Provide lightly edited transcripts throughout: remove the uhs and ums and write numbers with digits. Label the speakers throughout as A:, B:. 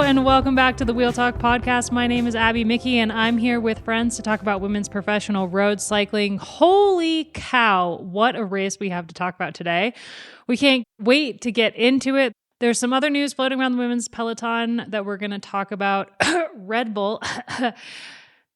A: and welcome back to the Wheel Talk podcast. My name is Abby Mickey, and I'm here with friends to talk about women's professional road cycling. Holy cow, what a race we have to talk about today. We can't wait to get into it. There's some other news floating around the women's peloton that we're going to talk about. Red Bull, a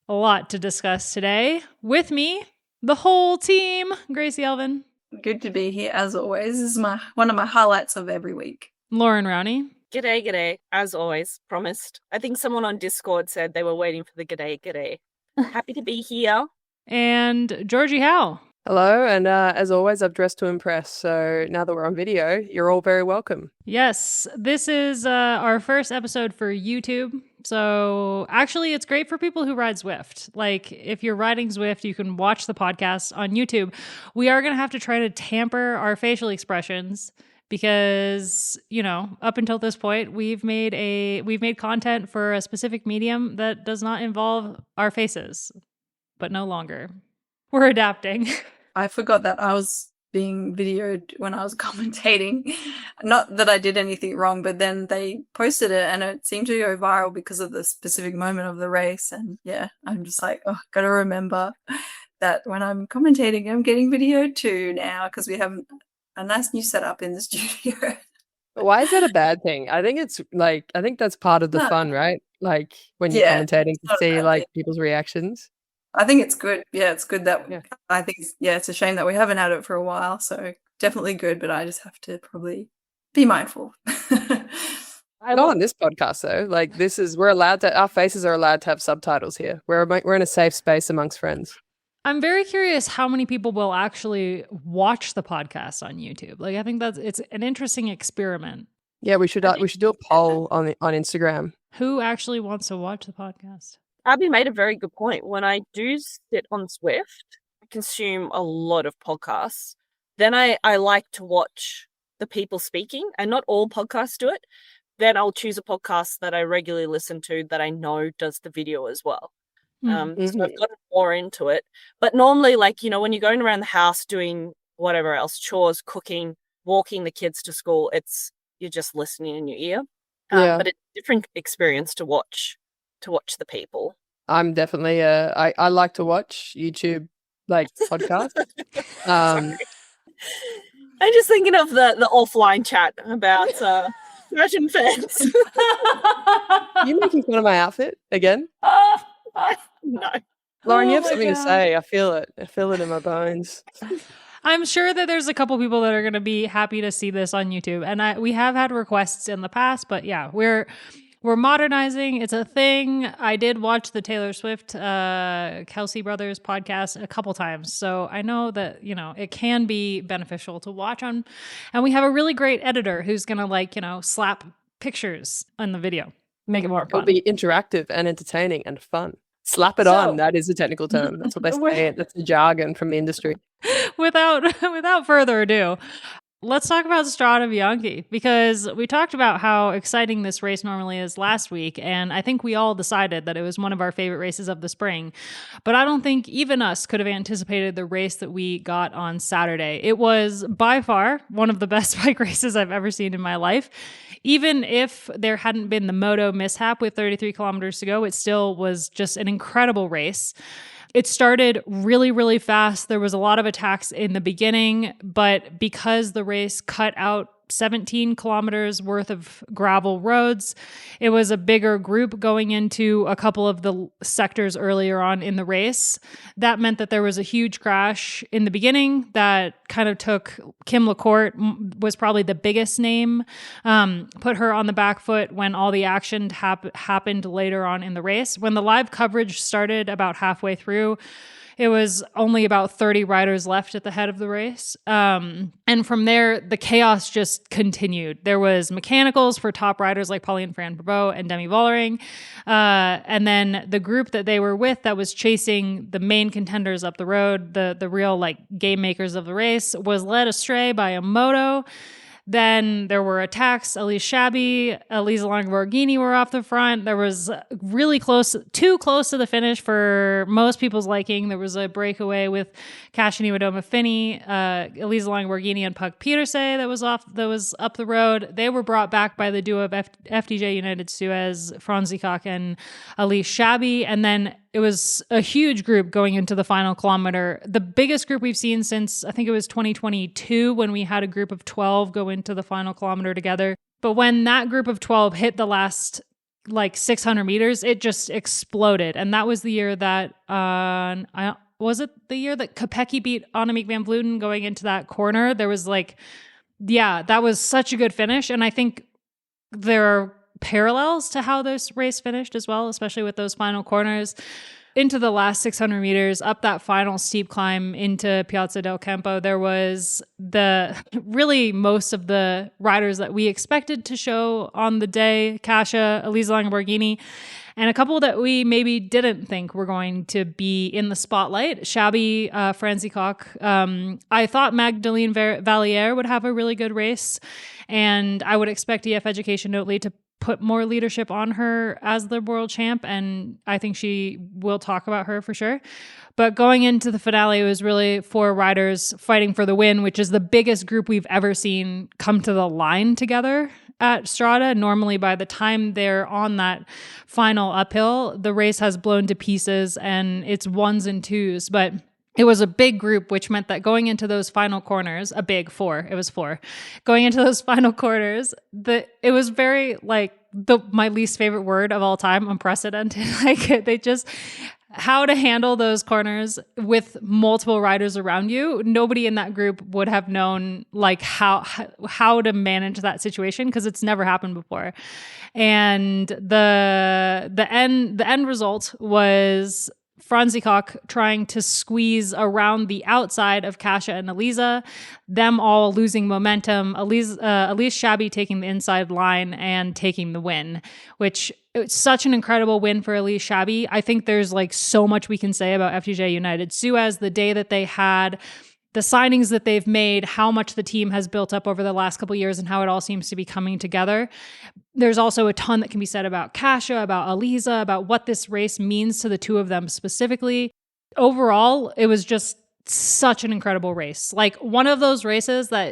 A: lot to discuss today. With me, the whole team, Gracie Elvin.
B: Good to be here as always. This is one of my highlights of every week.
A: Loren Rowney.
C: G'day, as always, promised. I think someone on Discord said they were waiting for the g'day. Happy to be here.
A: And Georgie Howe.
D: Hello, and as always, I've dressed to impress, so now that we're on video, you're all very welcome.
A: Yes, this is our first episode for YouTube, so actually it's great for people who ride Zwift. Like, if you're riding Zwift, you can watch the podcast on YouTube. We are going to have to try to tamper our facial expressions because, you know, up until this point, we've made content for a specific medium that does not involve our faces, but no longer. We're adapting.
B: I forgot that I was being videoed when I was commentating. Not that I did anything wrong, but then they posted it and it seemed to go viral because of the specific moment of the race. And yeah, I'm just like, oh, gotta remember that when I'm commentating, I'm getting videoed too now because we have a nice new setup in the studio.
D: Why is that a bad thing? I think I think that's part of the fun, right? Like when you're commentating to see like people's reactions.
B: I think it's good. Yeah, it's good that I think it's a shame that we haven't had it for a while. So definitely good, but I just have to probably be mindful.
D: Not on this podcast though. Like our faces are allowed to have subtitles here. We're in a safe space amongst friends.
A: I'm very curious how many people will actually watch the podcast on YouTube. Like, I think it's an interesting experiment.
D: Yeah, we should do a poll on Instagram.
A: Who actually wants to watch the podcast?
C: Abby made a very good point. When I do sit on Zwift, I consume a lot of podcasts. Then I like to watch the people speaking, and not all podcasts do it. Then I'll choose a podcast that I regularly listen to that I know does the video as well. So I've gotten more into it. But normally, like, you know, when you're going around the house doing whatever else, chores, cooking, walking the kids to school, you're just listening in your ear. But it's a different experience to watch the people.
D: I'm definitely I like to watch YouTube like podcasts.
C: I'm just thinking of the offline chat about fashion fans.
D: You making fun of my outfit again?
C: No.
D: Loren, you have something to say. I feel it. I feel it in my bones.
A: I'm sure that there's a couple people that are going to be happy to see this on YouTube. And we have had requests in the past, but yeah, we're modernizing. It's a thing. I did watch the Taylor Swift, Kelsey Brothers podcast a couple times. So I know that, you know, it can be beneficial to watch on. And we have a really great editor who's going to slap pictures on the video. Make it more fun.
D: It'll be interactive and entertaining and fun. Slap it on. That is a technical term. That's what they say. That's the jargon from the industry.
A: Without further ado, let's talk about Strade Bianche, because we talked about how exciting this race normally is last week, and I think we all decided that it was one of our favorite races of the spring. But I don't think even us could have anticipated the race that we got on Saturday. It was by far one of the best bike races I've ever seen in my life. Even if there hadn't been the moto mishap with 33 kilometers to go, it still was just an incredible race. It started really, really fast. There was a lot of attacks in the beginning, but because the race cut out 17 kilometers worth of gravel roads, it was a bigger group going into a couple of the sectors earlier on in the race. That meant that there was a huge crash in the beginning that kind of took Kim Lacourt, was probably the biggest name, put her on the back foot when all the action happened later on in the race. When the live coverage started about halfway through, it was only about 30 riders left at the head of the race. And from there, the chaos just continued. There was mechanicals for top riders like Pauline Ferrand-Prévot and Demi Vollering. And then the group that they were with that was chasing the main contenders up the road, the real like game makers of the race, was led astray by a moto Then there were attacks. Elise Chabbey, Elisa Borghini were off the front. There was really too close to the finish for most people's liking. There was a breakaway with Kasia Niewiadoma-Phinney, Elisa Borghini and Puck Peterse that was up the road. They were brought back by the duo of FDJ United-Suez, Strade Bianche and Elise Chabbey. And then it was a huge group going into the final kilometer. The biggest group we've seen since, I think it was 2022, when we had a group of 12 go into the final kilometer together. But when that group of 12 hit the last 600 meters, it just exploded. And that was the year that, was it the year that Kopecky beat Annemiek van Vleuten going into that corner? There was that was such a good finish. And I think there are parallels to how this race finished as well, especially with those final corners. Into the last 600 meters, up that final steep climb into Piazza del Campo, there was really most of the riders that we expected to show on the day: Kasia, Elisa Borghini, and a couple that we maybe didn't think were going to be in the spotlight. Chabbey, Koch. I thought Magdalene Valliere would have a really good race, and I would expect EF Education Note Lead to put more leadership on her as the world champ, and I think she will talk about her for sure. But going into the finale, it was really 4 riders fighting for the win, which is the biggest group we've ever seen come to the line together at Strade. Normally, by the time they're on that final uphill, the race has blown to pieces and it's 1s and 2s. But it was a big group, which meant that going into those final corners, a big 4, it was 4. Going into those final corners, it was very my least favorite word of all time, unprecedented. How to handle those corners with multiple riders around you. Nobody in that group would have known how to manage that situation, because it's never happened before. And the end result was Strade Bianche trying to squeeze around the outside of Kasia and Elisa, them all losing momentum, Elise Chabbey taking the inside line and taking the win, which it's such an incredible win for Elise Chabbey. I think there's so much we can say about FDJ United-Suez, the day that they had, the signings that they've made, how much the team has built up over the last couple of years, and how it all seems to be coming together. There's also a ton that can be said about Kasia, about Elisa, about what this race means to the two of them specifically. Overall, it was just such an incredible race. One of those races that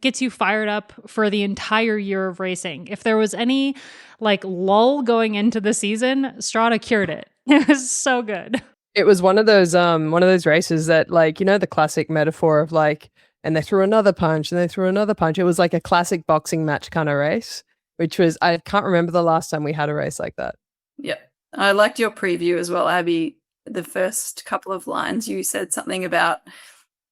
A: gets you fired up for the entire year of racing. If there was any lull going into the season, Strade cured it. It was so good.
D: It was one of those races that the classic metaphor of and they threw another punch and they threw another punch. It was like a classic boxing match kind of race, which was, I can't remember the last time we had a race like that.
B: Yeah. I liked your preview as well, Abby. The first couple of lines, you said something about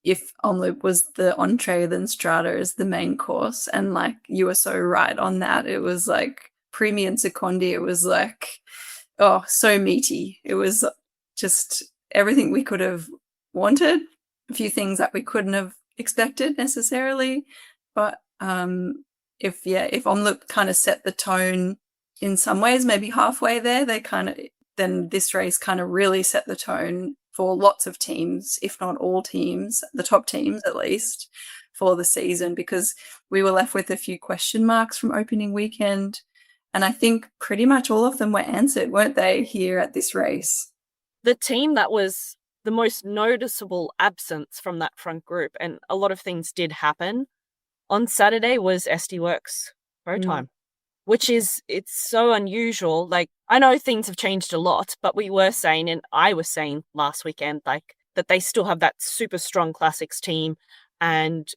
B: if Omloop was the entree, then Strade is the main course. And you were so right on that. It was Primi and Secondi. It was so meaty. It was just everything we could have wanted, a few things that we couldn't have expected necessarily. But if Omloop kind of set the tone in some ways, maybe halfway there, then this race kind of really set the tone for lots of teams, if not all teams, the top teams at least, for the season, because we were left with a few question marks from opening weekend. And I think pretty much all of them were answered, weren't they, here at this race?
C: The team that was the most noticeable absence from that front group, and a lot of things did happen on Saturday, was SD Works Pro Time, which it's so unusual. I know things have changed a lot, but we were saying, and I was saying last weekend, that they still have that super strong classics team, and,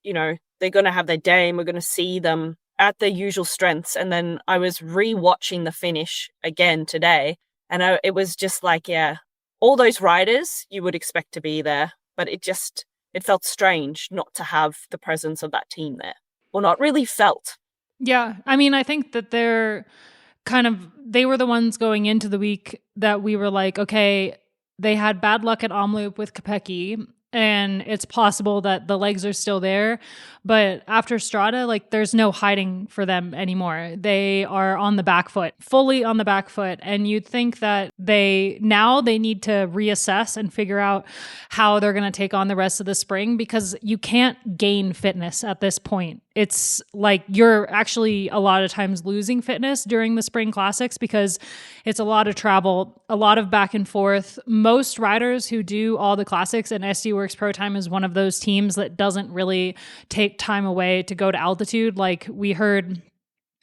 C: they're going to have their day and we're going to see them at their usual strengths. And then I was re-watching the finish again today, and it was just all those riders you would expect to be there, but it felt strange not to have the presence of that team there. Well, not really felt.
A: Yeah. I mean, I think that they were the ones going into the week that we were okay, they had bad luck at Omloop with Kopecky, and it's possible that the legs are still there. But after Strade, there's no hiding for them anymore. They are on the back foot, fully on the back foot. And you'd think that they need to reassess and figure out how they're going to take on the rest of the spring, because you can't gain fitness at this point it's like you're actually a lot of times losing fitness during the spring classics because it's a lot of travel, a lot of back and forth. Most riders who do all the classics, and SD Works Pro Time is one of those teams that doesn't really take time away to go to altitude. Like we heard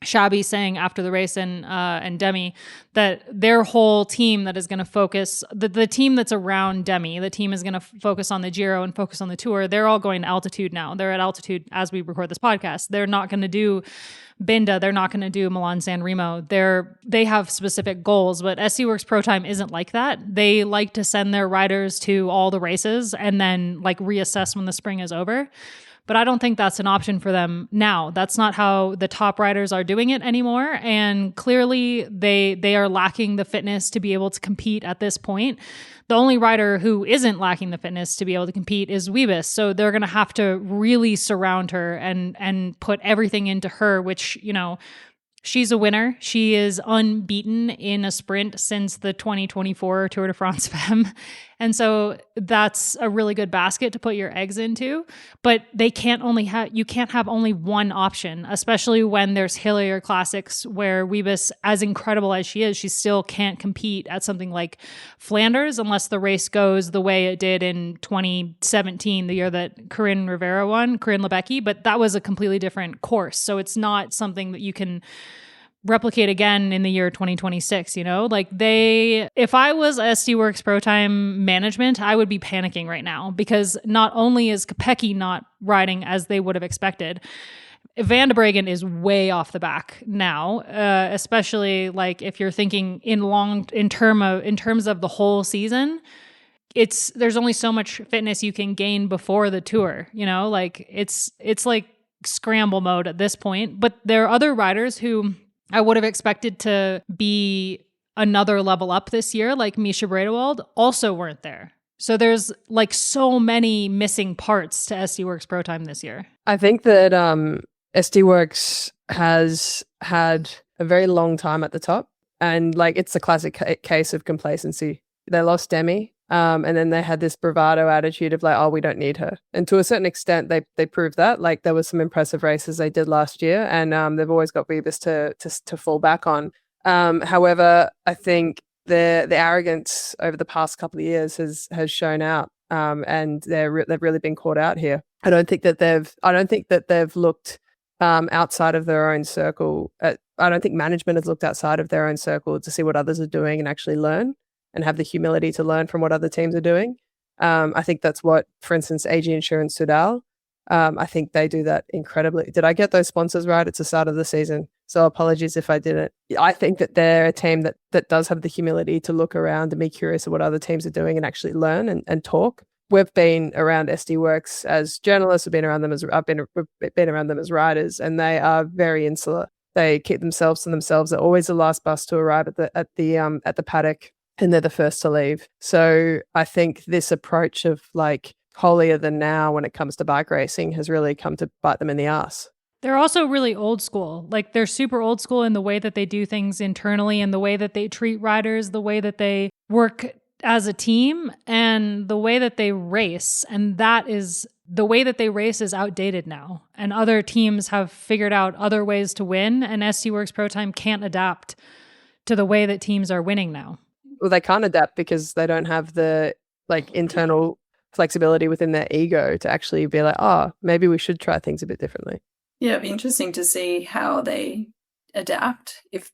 A: Chabbey saying after the race and Demi that their whole team that is going to focus, the team that's around Demi, the team is going to focus on the Giro and focus on the Tour. They're all going to altitude now. They're at altitude as we record this podcast. They're not going to do Binda. They're not going to do Milan San Remo. They have specific goals, but SC Works Pro Time isn't like that. They like to send their riders to all the races and then like reassess when the spring is over. But I don't think that's an option for them now. That's not how the top riders are doing it anymore. And clearly they are lacking the fitness to be able to compete at this point. The only rider who isn't lacking the fitness to be able to compete is Wiebes. So they're going to have to really surround her and put everything into her, which, you know, she's a winner. She is unbeaten in a sprint since the 2024 Tour de France Femme. And so that's a really good basket to put your eggs into. But you can't have only one option, especially when there's hillier classics where Wiebes, as incredible as she is, she still can't compete at something like Flanders unless the race goes the way it did in 2017, the year that Corinne Lebecki, but that was a completely different course. So it's not something that you can replicate again in the year 2026, you know? Like if I was SD Works Pro Time management, I would be panicking right now because not only is Kopecky not riding as they would have expected, Van de Breggen is way off the back now, especially like if you're thinking in terms of the whole season. There's only so much fitness you can gain before the Tour, you know? Like it's like scramble mode at this point. But there are other riders who I would have expected to be another level up this year, like Misha Bredewald, also weren't there. So there's like so many missing parts to SD Works Pro Time this year.
D: I think that SD Works has had a very long time at the top, and like it's a classic case of complacency. They lost Demi, and then they had this bravado attitude of like, oh, we don't need her. And to a certain extent, they proved that. Like there was some impressive races they did last year, and they've always got Wiebes to fall back on. However, I think the arrogance over the past couple of years has shown out, and they've really been caught out here. I don't think that they've looked outside of their own circle. I don't think management has looked outside of their own circle to see what others are doing and actually learn and have the humility to learn from what other teams are doing. I think that's what, for instance, AG Insurance Sudal, I think they do that incredibly. Did I get those sponsors right? It's the start of the season, so apologies if I didn't. I think that they're a team that does have the humility to look around and be curious of what other teams are doing and actually learn and talk. We've been around SD Works as journalists. We've been around them we've been around them as riders, and they are very insular. They keep themselves to themselves. They're always the last bus to arrive at the paddock, and they're the first to leave. So I think this approach of like holier than now when it comes to bike racing has really come to bite them in the ass.
A: They're also really old school. Like they're super old school in the way that they do things internally and the way that they treat riders, the way that they work as a team, and the way that they race. And the way that they race is outdated now. And other teams have figured out other ways to win, and SD Works Pro Time can't adapt to the way that teams are winning now.
D: Well, they can't adapt because they don't have the like internal flexibility within their ego to actually be like, oh, maybe we should try things a bit differently.
B: Yeah, it'd be interesting to see how they adapt. If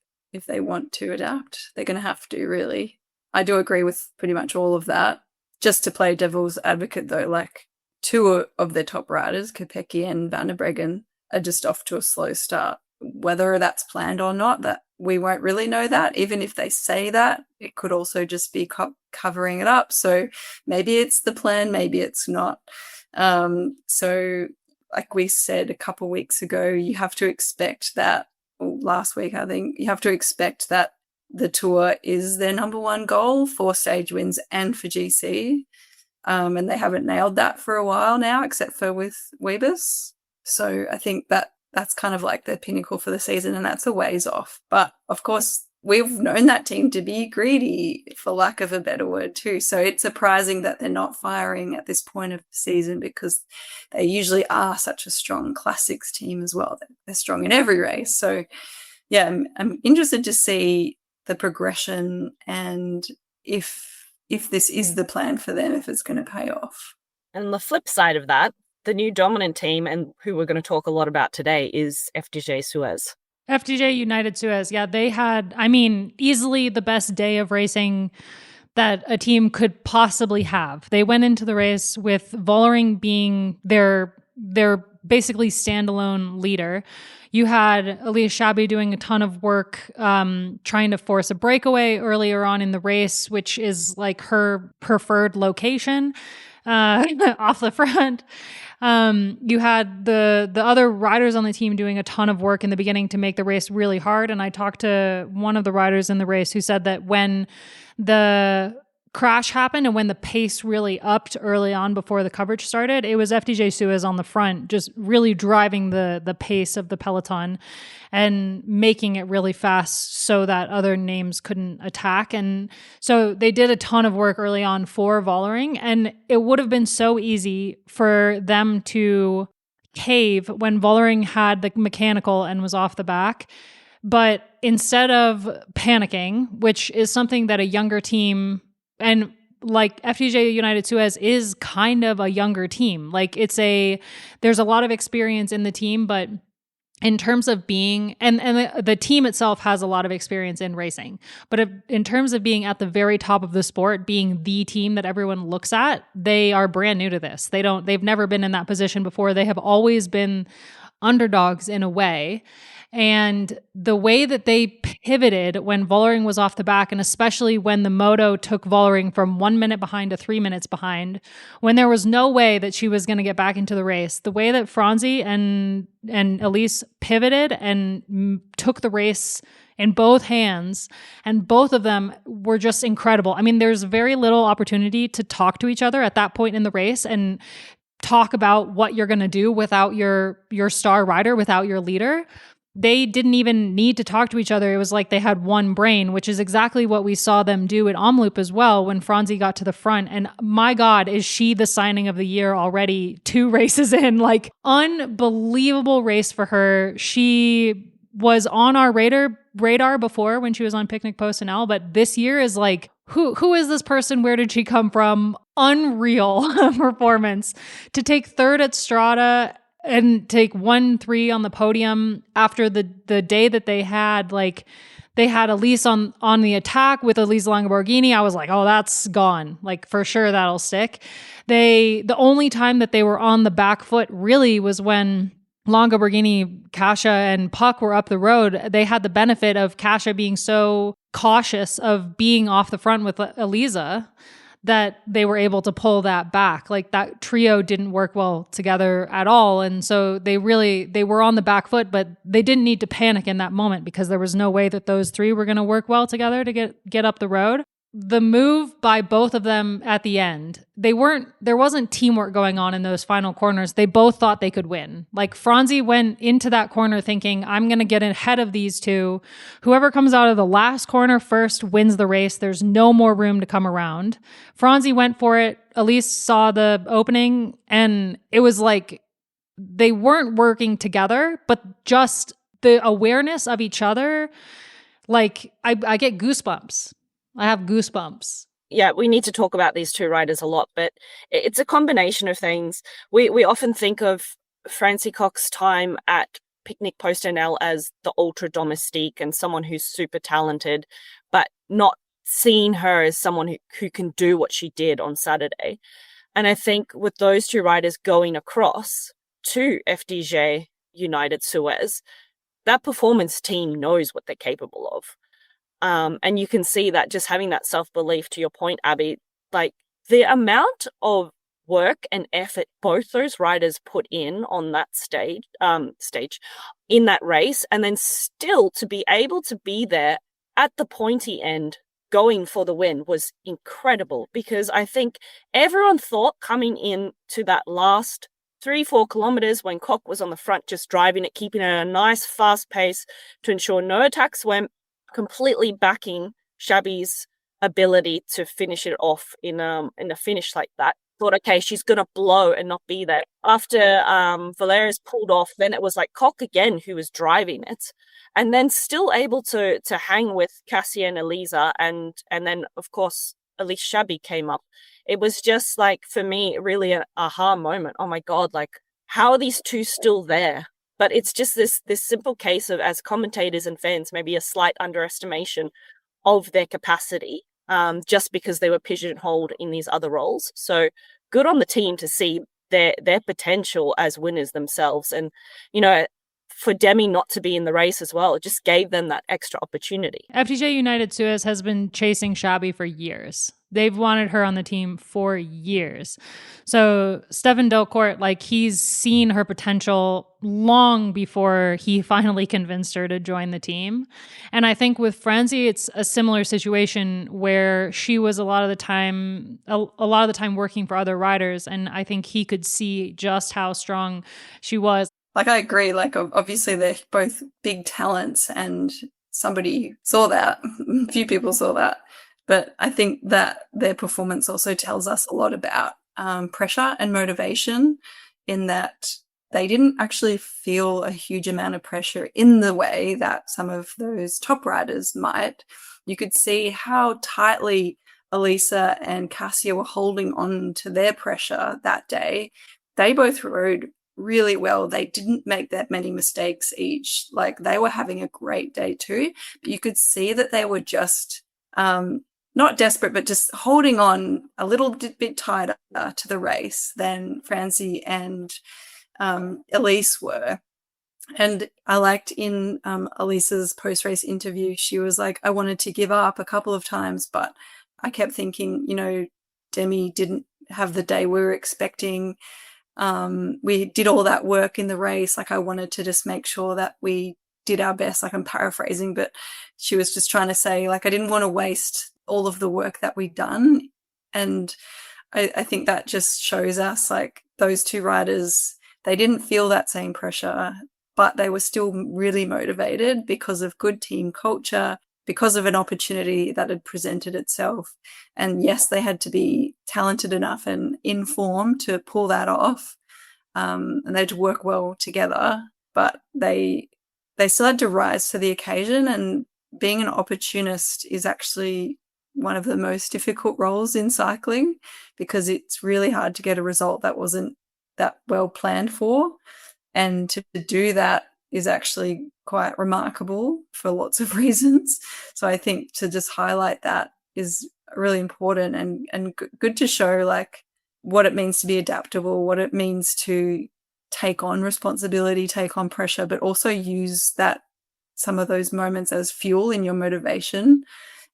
B: they want to adapt, they're going to have to really. I do agree with pretty much all of that. Just to play devil's advocate though, like two of their top riders, Kopecky and Van der Breggen, are just off to a slow start. Whether that's planned or not, that we won't really know that. Even if they say that, it could also just be covering it up. So maybe it's the plan, maybe it's not. So like we said a couple weeks ago, you have to expect that, or last week I think, you have to expect that the Tour is their number one goal for stage wins and for GC. And they haven't nailed that for a while now, except for with Wiebes. So I think that's kind of like the pinnacle for the season, and that's a ways off. But of course, we've known that team to be greedy, for lack of a better word, too. So it's surprising that they're not firing at this point of the season, because they usually are such a strong classics team as well. They're strong in every race. So, yeah, I'm interested to see the progression and if this is the plan for them, if it's going to pay off.
C: And the flip side of that, the new dominant team, and who we're going to talk a lot about today, is FDJ Suez.
A: FDJ United-Suez, yeah, they had, easily the best day of racing that a team could possibly have. They went into the race with Vollering being their basically standalone leader. You had Elisa Chabbey doing a ton of work trying to force a breakaway earlier on in the race, which is like her preferred location off the front. You had the other riders on the team doing a ton of work in the beginning to make the race really hard. And I talked to one of the riders in the race who said that when the crash happened and when the pace really upped early on before the coverage started, it was FDJ Suez on the front, just really driving the pace of the peloton and making it really fast so that other names couldn't attack. And so they did a ton of work early on for Vollering, and it would have been so easy for them to cave when Vollering had the mechanical and was off the back. But instead of panicking, which is something that a younger team, and like FDJ United-Suez is kind of a younger team. Like there's a lot of experience in the team, but in terms of being, and the team itself has a lot of experience in racing, but in terms of being at the very top of the sport, being the team that everyone looks at, they are brand new to this. They've never been in that position before. They have always been underdogs in a way. And the way that they pivoted when Vollering was off the back, and especially when the moto took Vollering from 1 minute behind to 3 minutes behind, when there was no way that she was going to get back into the race, the way that Franzi and Elise pivoted and took the race in both hands, and both of them were just incredible. There's very little opportunity to talk to each other at that point in the race and talk about what you're going to do without your star rider, without your leader. They didn't even need to talk to each other. It was like they had one brain, which is exactly what we saw them do at Omloop as well when Franzi got to the front. And my God, is she the signing of the year already 2 races in? Like, unbelievable race for her. She was on our radar before when she was on Picnic Post NL, but this year is like, who is this person? Where did she come from? Unreal performance. To take third at Strade and take 1-3 on the podium after the day that they had, like, they had Elise on the attack with Elisa Longo Borghini. I was like, oh, that's gone. Like, for sure that'll stick. The only time that they were on the back foot really was when Longo Borghini, Kasia, and Puck were up the road. They had the benefit of Kasia being so cautious of being off the front with Elisa that they were able to pull that back. Like, that trio didn't work well together at all. And so they were on the back foot, but they didn't need to panic in that moment because there was no way that those 3 were going to work well together to get up the road. The move by both of them at the end, there wasn't teamwork going on in those final corners. They both thought they could win. Like, Franzi went into that corner thinking, I'm going to get ahead of these 2. Whoever comes out of the last corner first wins the race. There's no more room to come around. Franzi went for it. Elise saw the opening, and it was like they weren't working together, but just the awareness of each other. Like, I get goosebumps. I have goosebumps.
C: Yeah, we need to talk about these 2 riders a lot, but it's a combination of things. We often think of Francie Koch's time at Picnic Post NL as the ultra domestique and someone who's super talented, but not seeing her as someone who can do what she did on Saturday. And I think with those 2 riders going across to FDJ United-Suez, that performance team knows what they're capable of. And you can see that just having that self-belief, to your point, Abby, like the amount of work and effort both those riders put in on that stage in that race, and then still to be able to be there at the pointy end going for the win was incredible, because I think everyone thought coming in to that last 3-4 kilometers when Koch was on the front, just driving it, keeping it at a nice fast pace to ensure no attacks went completely backing Chabbey's ability to finish it off in a finish like that. Thought, okay, she's gonna blow and not be there. After Valeria's pulled off, then it was like Koch again who was driving it, and then still able to hang with Kasia and Elisa, and then of course Elise Chabbey came up. It was just like, for me, really an aha moment. Oh my god, like, how are these two still there? But it's just this simple case of, as commentators and fans, maybe a slight underestimation of their capacity, just because they were pigeonholed in these other roles. So good on the team to see their potential as winners themselves. And, you know, for Demi not to be in the race as well, it just gave them that extra opportunity.
A: FDJ United-Suez has been chasing Chabbey for years. They've wanted her on the team for years. So Stefan Delcourt, like, he's seen her potential long before he finally convinced her to join the team. And I think with Franzi, it's a similar situation where she was a lot of the time working for other riders. And I think he could see just how strong she was.
B: Like, I agree. Like, obviously they're both big talents, and somebody saw that. A few people saw that. But I think that their performance also tells us a lot about pressure and motivation, in that they didn't actually feel a huge amount of pressure in the way that some of those top riders might. You could see how tightly Elisa and Kasia were holding on to their pressure that day. They both rode really well. They didn't make that many mistakes each. Like, they were having a great day too, but you could see that they were just not desperate, but just holding on a little bit tighter to the race than Franzi and Elise were. And I liked in Elisa's post-race interview, she was like, I wanted to give up a couple of times, but I kept thinking, you know, Demi didn't have the day we were expecting. We did all that work in the race. Like, I wanted to just make sure that we did our best. Like, I'm paraphrasing, but she was just trying to say, like, I didn't want to waste all of the work that we'd done. And I think that just shows us, like, those two riders, they didn't feel that same pressure, but they were still really motivated because of good team culture, because of an opportunity that had presented itself. And yes, they had to be talented enough and in form to pull that off. And they had to work well together, but they still had to rise to the occasion. And being an opportunist is actually one of the most difficult roles in cycling, because it's really hard to get a result that wasn't that well planned for. And to do that is actually quite remarkable for lots of reasons. So I think to just highlight that is really important and good to show, like, what it means to be adaptable, what it means to take on responsibility, take on pressure, but also use some of those moments as fuel in your motivation,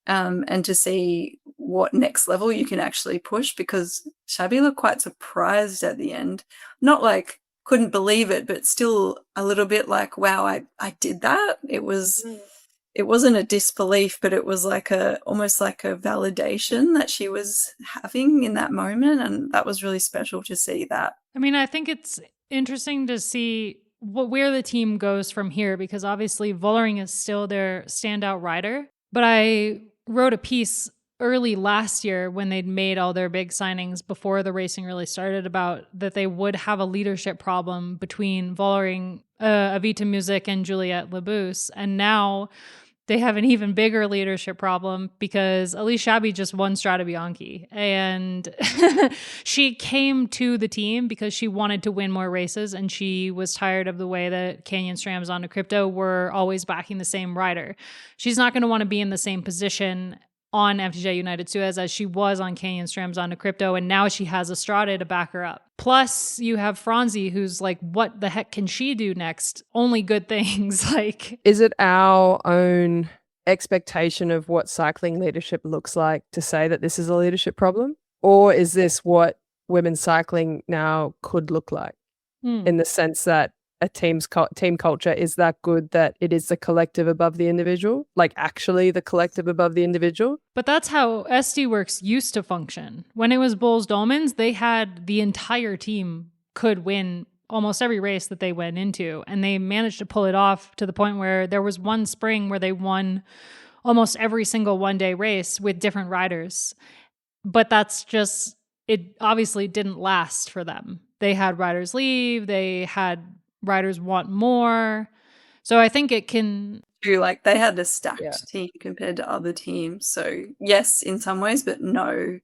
B: and to see what next level you can actually push. Because Chabbey looked quite surprised at the end, not like couldn't believe it, but still a little bit like, wow, I did that. It wasn't a disbelief, but it was like almost like a validation that she was having in that moment. And that was really special to see that.
A: I mean, I think it's interesting to see where the team goes from here, because obviously Vollering is still their standout rider. But I wrote a piece early last year when they'd made all their big signings before the racing really started about that they would have a leadership problem between Vollering, Avita Music, and Juliette Labousse. And now they have an even bigger leadership problem because Elise Chabbey just won Strade Bianche. And she came to the team because she wanted to win more races, and she was tired of the way that Canyon SRAM Zonda Crypto were always backing the same rider. She's not going to want to be in the same position on FDJ United-Suez as she was on Canyon SRAM Zonda Crypto, and now she has a Strade to back her up. Plus, you have Franzi, who's like, what the heck can she do next? Only good things. Like,
D: is it our own expectation of what cycling leadership looks like to say that this is a leadership problem? Or is this what women's cycling now could look like? In the sense that a team culture is that good that it is the collective above the individual, like actually the collective above the individual.
A: But that's how SD Works used to function. When it was Bulls Dolmans, they had the entire team could win almost every race that they went into, and they managed to pull it off to the point where there was one spring where they won almost every single one-day race with different riders. But that's just, it obviously didn't last for them. They had riders leave, they had riders want more. So I think it can...
B: Like, they had a stacked
D: Yeah.
B: team compared to other teams. So yes, in some ways, but no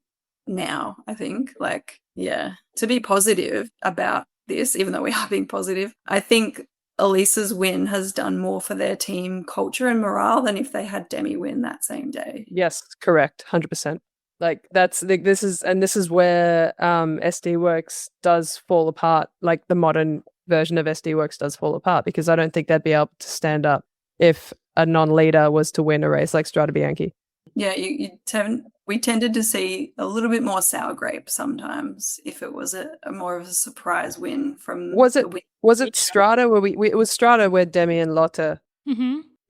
B: now, I think. Like, yeah, to be positive about this, even though we are being positive, I think Elisa's win has done more for their team culture and morale than if they had Demi win that same day.
D: Yes, correct, 100%. Like this is where SD Works does fall apart. Like the modern version of SD Works does fall apart, because I don't think they'd be able to stand up if a non-leader was to win a race like Strade Bianche.
B: Yeah, we tended to see a little bit more sour grape sometimes if it was a more of a surprise win from.
D: Was it Strade where it was Strade where Demi and Lotte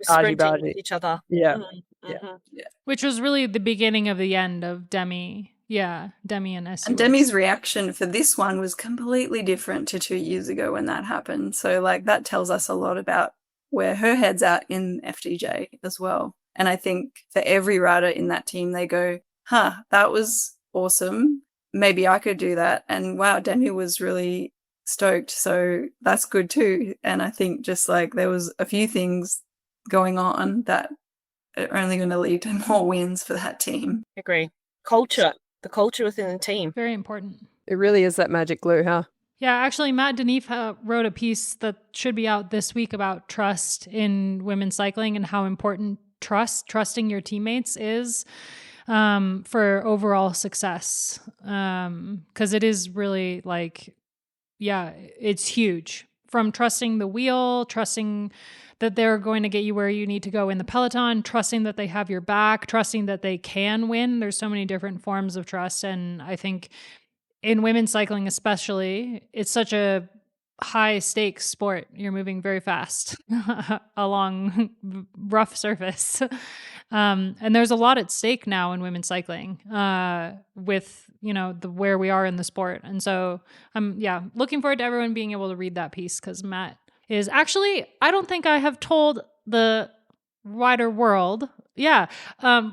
C: sprinting with each other.
D: Yeah.
B: Yeah.
A: Which was really the beginning of the end of Demi. Yeah, Demi and SD.
B: And Demi's reaction for this one was completely different to 2 years ago when that happened. So, like, that tells us a lot about where her head's at in FDJ as well. And I think for every rider in that team, they go, that was awesome. Maybe I could do that. And wow, Demi was really stoked. So that's good too. And I think just like there was a few things going on that are only going to lead to more wins for that team.
C: Agree. Culture, the culture within the team.
A: Very important.
D: It really is that magic glue, huh?
A: Yeah, actually, Matt Denif wrote a piece that should be out this week about trust in women's cycling and how important trusting your teammates is for overall success. Because it is really like, yeah, it's huge. From trusting the wheel, trusting that they're going to get you where you need to go in the peloton, trusting that they have your back, trusting that they can win. There's so many different forms of trust. And I think in women's cycling especially, it's such a high stakes sport. You're moving very fast along rough surface. And there's a lot at stake now in women's cycling with, where we are in the sport. And so I'm looking forward to everyone being able to read that piece, because Matt is actually, I don't think I have told the wider world. Yeah.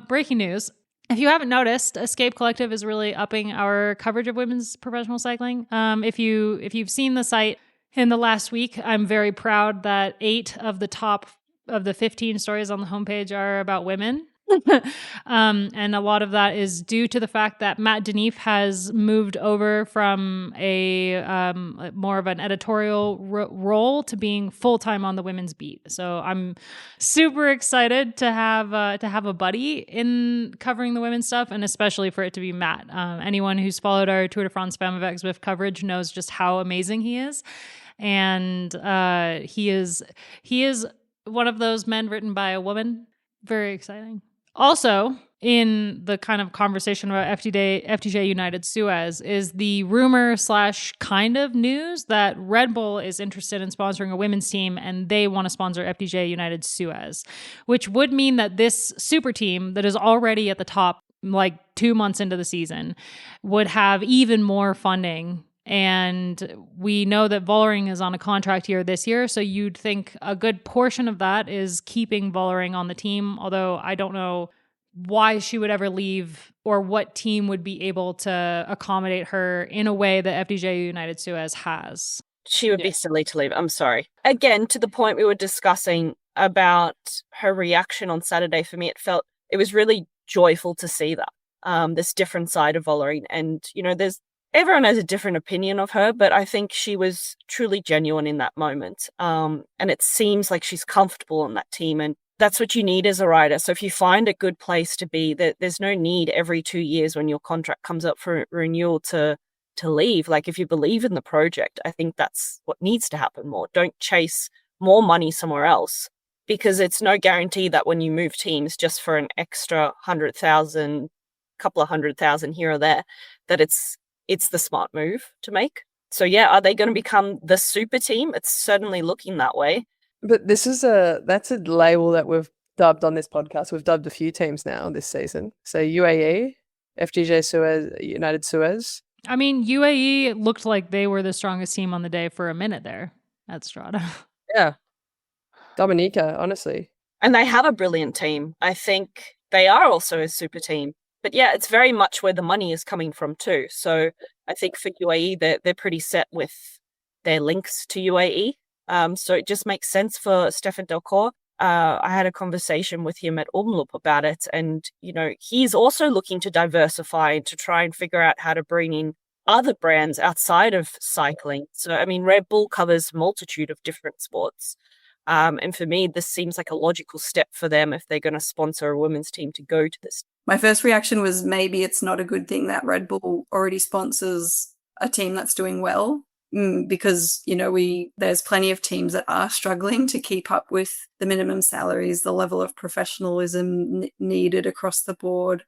A: Breaking news. If you haven't noticed, Escape Collective is really upping our coverage of women's professional cycling. If you've seen the site in the last week, I'm very proud that 8 of the top of the 15 stories on the homepage are about women. And a lot of that is due to the fact that Matt Denif has moved over from a more of an editorial role to being full-time on the women's beat. So I'm super excited to have a buddy in covering the women's stuff, and especially for it to be Matt. Anyone who's followed our Tour de France Femme avec Zwift coverage knows just how amazing he is. And he is one of those men written by a woman. Very exciting. Also, in the kind of conversation about FDJ United-Suez is the rumor / kind of news that Red Bull is interested in sponsoring a women's team, and they want to sponsor FDJ United-Suez, which would mean that this super team that is already at the top, like 2 months into the season, would have even more funding. And we know that Vollering is on a contract here this year, so you'd think a good portion of that is keeping Vollering on the team, although I don't know why she would ever leave or what team would be able to accommodate her in a way that FDJ United-Suez has.
C: She would be silly to leave. I'm sorry. Again, to the point we were discussing about her reaction on Saturday, for me, it was really joyful to see that, this different side of Vollering. And, everyone has a different opinion of her, but I think she was truly genuine in that moment. And it seems like she's comfortable on that team, and that's what you need as a rider. So if you find a good place to be, there's no need every 2 years when your contract comes up for renewal to leave. Like, if you believe in the project, I think that's what needs to happen more. Don't chase more money somewhere else, because it's no guarantee that when you move teams just for an extra 100,000, couple of 100,000 here or there, that it's the smart move to make. So yeah, are they going to become the super team? It's certainly looking that way.
D: But that's a label that we've dubbed on this podcast. We've dubbed a few teams now this season. So UAE, FDJ Suez, United-Suez.
A: I mean, UAE looked like they were the strongest team on the day for a minute there at Strade.
D: Yeah. Dominica, honestly.
C: And they have a brilliant team. I think they are also a super team. But yeah, it's very much where the money is coming from too. So I think for UAE, they're pretty set with their links to UAE. So it just makes sense for Stefan Delcourt. I had a conversation with him at Umloop about it. And, he's also looking to diversify to try and figure out how to bring in other brands outside of cycling. So, I mean, Red Bull covers a multitude of different sports. And for me, this seems like a logical step for them if they're going to sponsor a women's team to go to this.
B: My first reaction was maybe it's not a good thing that Red Bull already sponsors a team that's doing well, because, there's plenty of teams that are struggling to keep up with the minimum salaries, the level of professionalism needed across the board,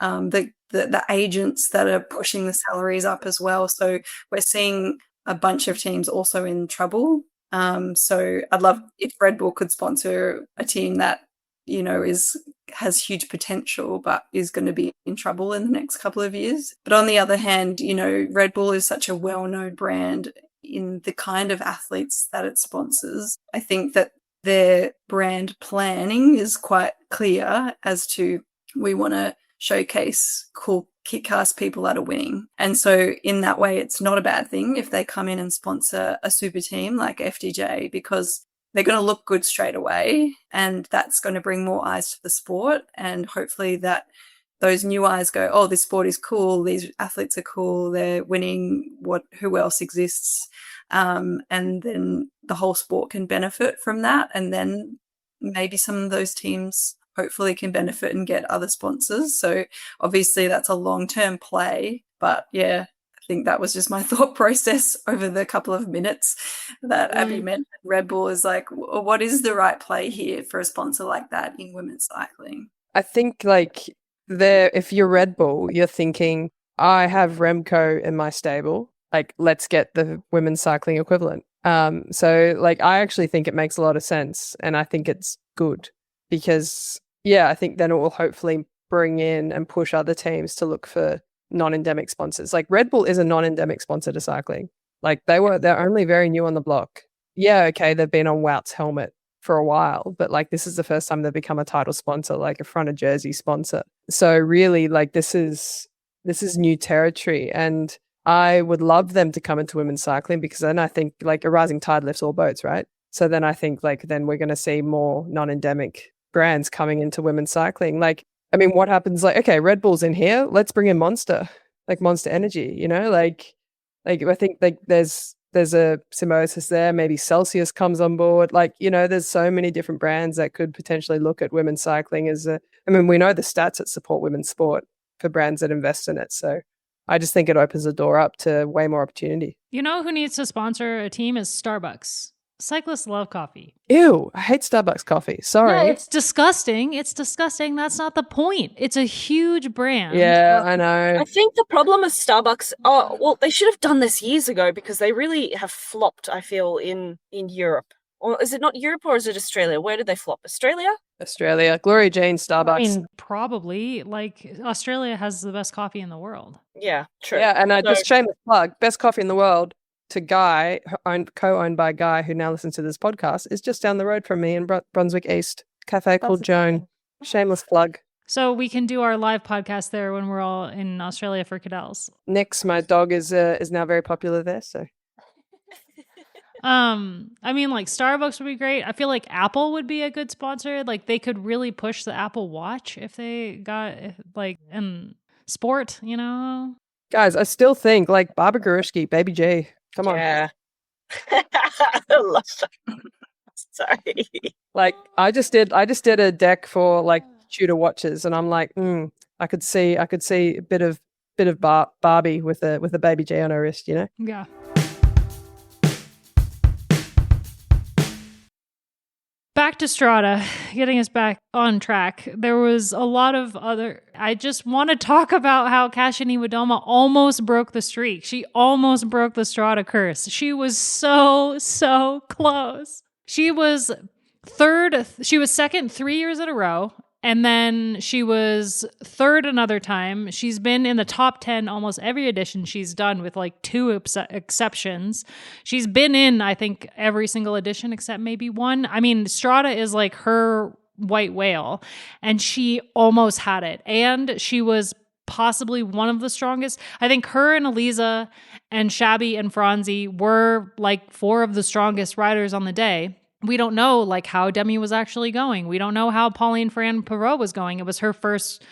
B: the agents that are pushing the salaries up as well. So we're seeing a bunch of teams also in trouble. So I'd love if Red Bull could sponsor a team that, has huge potential, but is going to be in trouble in the next couple of years. But on the other hand, Red Bull is such a well-known brand in the kind of athletes that it sponsors. I think that their brand planning is quite clear as to, we want to showcase cool kick-ass people that are winning. And so in that way, it's not a bad thing if they come in and sponsor a super team like FDJ, because they're going to look good straight away, and that's going to bring more eyes to the sport. And hopefully that those new eyes go, oh, this sport is cool, these athletes are cool, they're winning, who else exists? And then the whole sport can benefit from that. And then maybe some of those teams hopefully can benefit and get other sponsors. So obviously that's a long-term play, but yeah, I think that was just my thought process over the couple of minutes that Abby mentioned. Red Bull is like, what is the right play here for a sponsor like that in women's cycling?
D: I think if you're Red Bull, you're thinking, I have Remco in my stable, let's get the women's cycling equivalent. So I actually think it makes a lot of sense, and I think it's good because, I think then it will hopefully bring in and push other teams to look for non-endemic sponsors. Red Bull is a non-endemic sponsor to cycling. They're only very new on the block. Yeah, okay, they've been on Wout's helmet for a while, but this is the first time they've become a title sponsor, a front of jersey sponsor. So really, this is new territory, and I would love them to come into women's cycling, because then I think a rising tide lifts all boats, right? So then I think then we're going to see more non-endemic brands coming into women's cycling. What happens? Okay, Red Bull's in here. Let's bring in Monster, Monster Energy. I think there's a symbiosis there. Maybe Celsius comes on board. There's so many different brands that could potentially look at women's cycling as we know the stats that support women's sport for brands that invest in it. So I just think it opens the door up to way more opportunity.
A: You know who needs to sponsor a team is Starbucks. Cyclists love coffee.
D: Ew, I hate Starbucks coffee. Sorry.
A: Yeah, it's disgusting. It's disgusting. That's not the point. It's a huge brand.
D: Yeah, I know.
C: I think the problem with Starbucks, they should have done this years ago, because they really have flopped, I feel, in Europe. Or is it not Europe, or is it Australia? Where did they flop? Australia?
D: Gloria Jane, Starbucks.
A: Probably. Australia has the best coffee in the world.
C: Yeah, true.
D: Yeah, and just shameless plug, best coffee in the world, to Guy, co-owned by Guy, who now listens to this podcast, is just down the road from me in Brunswick East, cafe called Joan. Shameless plug.
A: So we can do our live podcast there when we're all in Australia for Cadell's.
D: Nix, my dog, is now very popular there. So,
A: Starbucks would be great. I feel like Apple would be a good sponsor. They could really push the Apple Watch if they got in sport.
D: Guys, I still think Barbara Grushki, Baby J. Come on.
C: Yeah. I love that. Sorry.
D: I just did a deck for Tudor watches, and I'm I could see a bit of Barbie with a Baby J on her wrist,
A: Yeah. Back to Strade, getting us back on track. There was a lot of I just want to talk about how Kasia Niewiadoma almost broke the streak. She almost broke the Strade curse. She was so close. She was second 3 years in a row, and then she was third another time. She's been in the top 10 almost every edition she's done, with 2 exceptions. She's been in, I think, every single edition except maybe one. Strade is her white whale, and she almost had it. And she was possibly one of the strongest. I think her and Elisa and Chabbey and Franzi were like 4 of the strongest riders on the day. We don't know like how Demi was actually going. We don't know how Pauline Ferrand-Perot was going. It was her first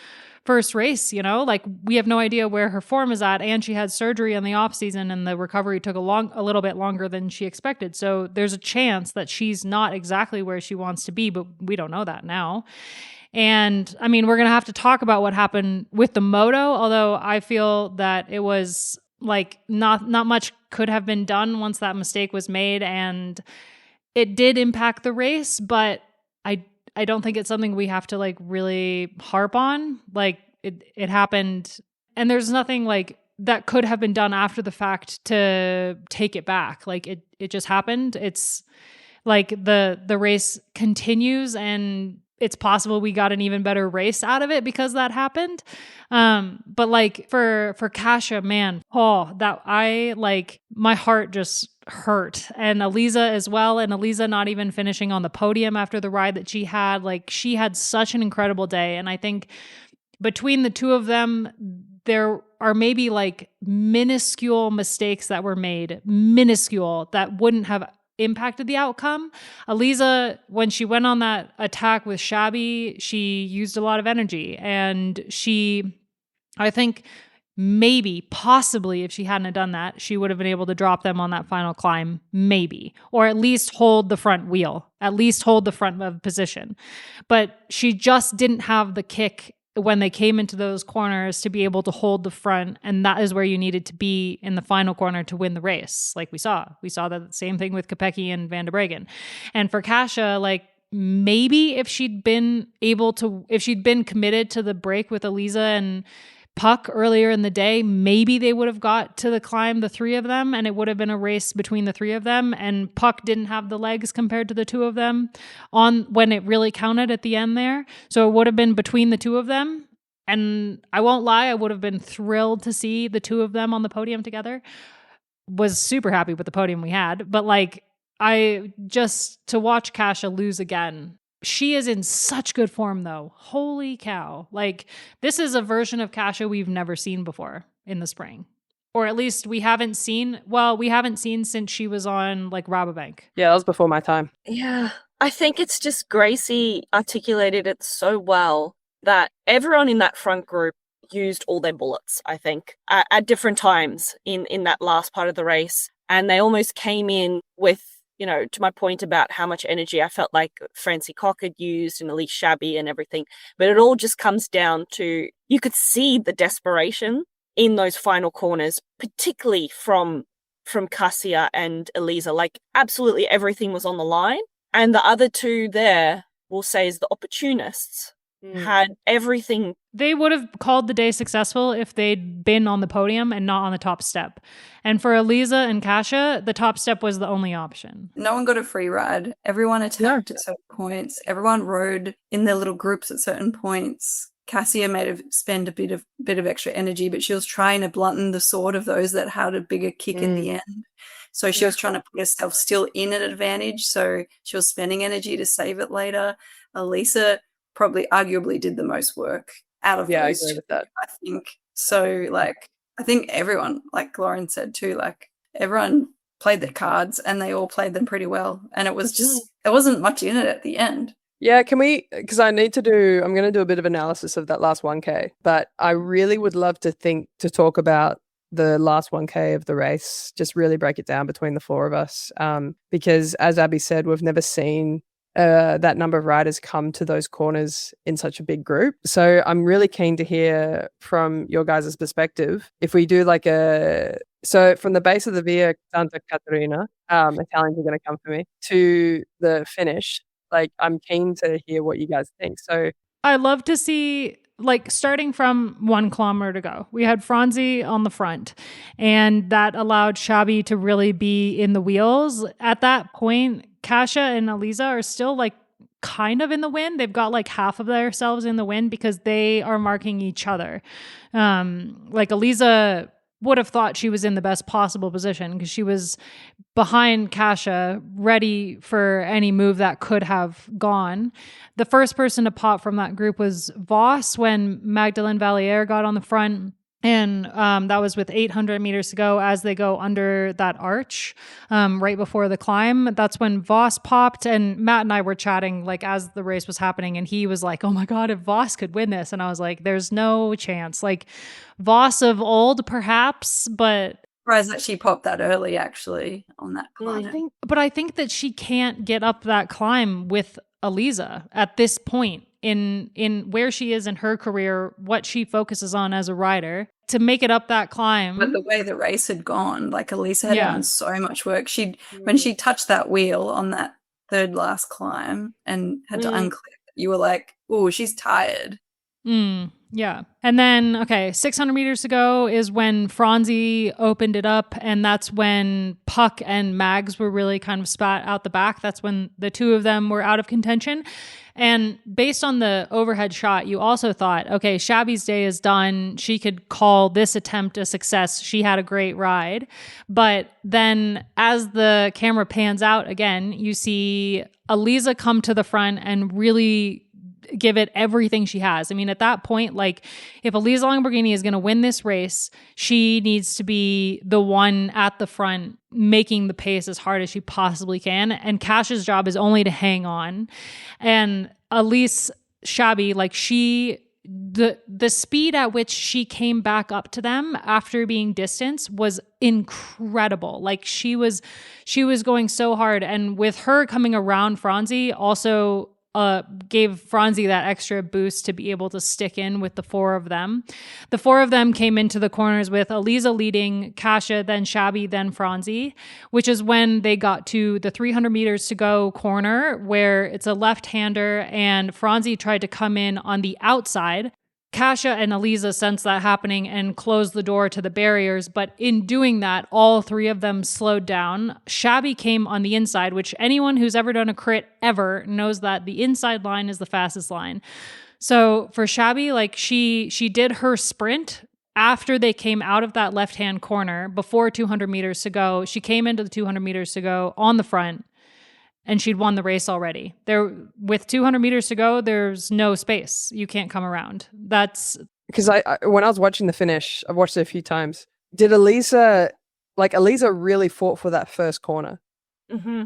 A: race, you know, like we have no idea where her form is at, and she had surgery in the off season and the recovery took a little bit longer than she expected. So there's a chance that she's not exactly where she wants to be, but we don't know that now. And I mean, we're going to have to talk about what happened with the moto, although I feel that it was like not much could have been done once that mistake was made, and it did impact the race, but I don't think it's something we have to like really harp on. Like it happened, and there's nothing like that could have been done after the fact to take it back. Like it just happened. It's like the race continues, and it's possible we got an even better race out of it because that happened. But like for Kasia, man, that I like, my heart just hurt, and Elisa as well. And Elisa not even finishing on the podium after the ride that she had. Like she had such an incredible day. And I think between the two of them, there are maybe like minuscule mistakes that were made, minuscule, that wouldn't have impacted the outcome. Elisa, when she went on that attack with Chabbey, she used a lot of energy, and I think maybe, possibly, if she hadn't have done that, she would have been able to drop them on that final climb, maybe, or at least hold the front wheel, at least hold the front of position. But she just didn't have the kick when they came into those corners to be able to hold the front, and that is where you needed to be in the final corner to win the race. Like we saw the same thing with Kopecky and Van der Breggen. And for Kasia, like maybe if she'd been committed to the break with Elisa and Puck earlier in the day, maybe they would have got to the climb, the 3 of them, and it would have been a race between the 3 of them. And Puck didn't have the legs compared to the 2 of them on when it really counted at the end there. So it would have been between the 2 of them. And I won't lie, I would have been thrilled to see the 2 of them on the podium together. Was super happy with the podium we had. But like, to watch Kasia lose again, she is in such good form though. Holy cow. Like this is a version of Kasia we've never seen before in the spring. Or at least we haven't seen since she was on like Rabobank.
D: Yeah, that was before my time.
C: Yeah. I think it's just Gracie articulated it so well that everyone in that front group used all their bullets, I think, at different times in that last part of the race. And they almost came in with, you know, to my point about how much energy I felt like Francie Koch had used and Elise Chabbey and everything. But it all just comes down to, you could see the desperation in those final corners, particularly from Kasia and Elisa. Like absolutely everything was on the line. And the other 2 there, we'll say, is the opportunists. Had everything.
A: They would have called the day successful if they'd been on the podium and not on the top step. And for Elisa and Kasia, the top step was the only option.
B: No one got a free ride. Everyone attacked at certain points. Everyone rode in their little groups at certain points. Kasia made her spend a bit of extra energy, but she was trying to blunt the sword of those that had a bigger kick in the end. So she was trying to put herself still in an advantage. So she was spending energy to save it later. Elisa probably arguably did the most work out of those 2, I think. So like I think everyone, like Loren said too, like everyone played their cards and they all played them pretty well. And it was just, there wasn't much in it at the end.
D: Yeah, because I'm going to do a bit of analysis of that last 1K, but I really would love to talk about the last 1K of the race, just really break it down between the 4 of us. Because as Abby said, we've never seen that number of riders come to those corners in such a big group. So I'm really keen to hear from your guys' perspective. If we do so from the base of the Via Santa Caterina, Italians are going to come for me, to the finish, like I'm keen to hear what you guys think. So
A: I love to see, like starting from 1 kilometer to go, we had Franzi on the front, and that allowed Chabbey to really be in the wheels. At that point, Kasia and Elisa are still like kind of in the wind. They've got like half of themselves in the wind because they are marking each other. Like Elisa would have thought she was in the best possible position because she was behind Kasia, ready for any move that could have gone. The first person to pop from that group was Voss when Magdalene Valliere got on the front. And that was with 800 meters to go as they go under that arch right before the climb. That's when Voss popped, and Matt and I were chatting like as the race was happening, and he was like, oh my God, if Voss could win this. And I was like, there's no chance. Like Voss of old, perhaps, but
B: Surprised that she popped that early, actually, on that climb.
A: I think that she can't get up that climb with Elisa at this point in where she is in her career, what she focuses on as a rider, to make it up that climb.
B: But the way the race had gone, like Elisa had done so much work. When she touched that wheel on that third last climb and had to unclip, you were like, oh, she's tired.
A: Yeah. And then, 600 meters to go is when Franzi opened it up, and that's when Puck and Mags were really kind of spat out the back. That's when the two of them were out of contention. And based on the overhead shot, you also thought, okay, Chabbey's day is done. She could call this attempt a success. She had a great ride. But then as the camera pans out again, you see Elisa come to the front and really give it everything she has. I mean, at that point, like, if Elisa Lamborghini is going to win this race, she needs to be the one at the front making the pace as hard as she possibly can. And Kasia's job is only to hang on. And Elise Chabbey, like, the speed at which she came back up to them after being distanced was incredible. Like, she was going so hard. And with her coming around Franzi also gave Franzi that extra boost to be able to stick in with the four of them. The four of them came into the corners with Elisa leading, Kasia, then Chabbey, then Franzi, which is when they got to the 300 meters to go corner where it's a left-hander and Franzi tried to come in on the outside. Kasia and Elisa sensed that happening and closed the door to the barriers, but in doing that, all three of them slowed down. Chabbey came on the inside, which anyone who's ever done a crit ever knows that the inside line is the fastest line. So for Chabbey, like, she did her sprint after they came out of that left-hand corner before 200 meters to go. She came into the 200 meters to go on the front, and she'd won the race already. There, with 200 meters to go, there's no space. You can't come around. That's
D: because when I was watching the finish, I've watched it a few times. Did Elisa really fought for that first corner?
C: Mm-hmm.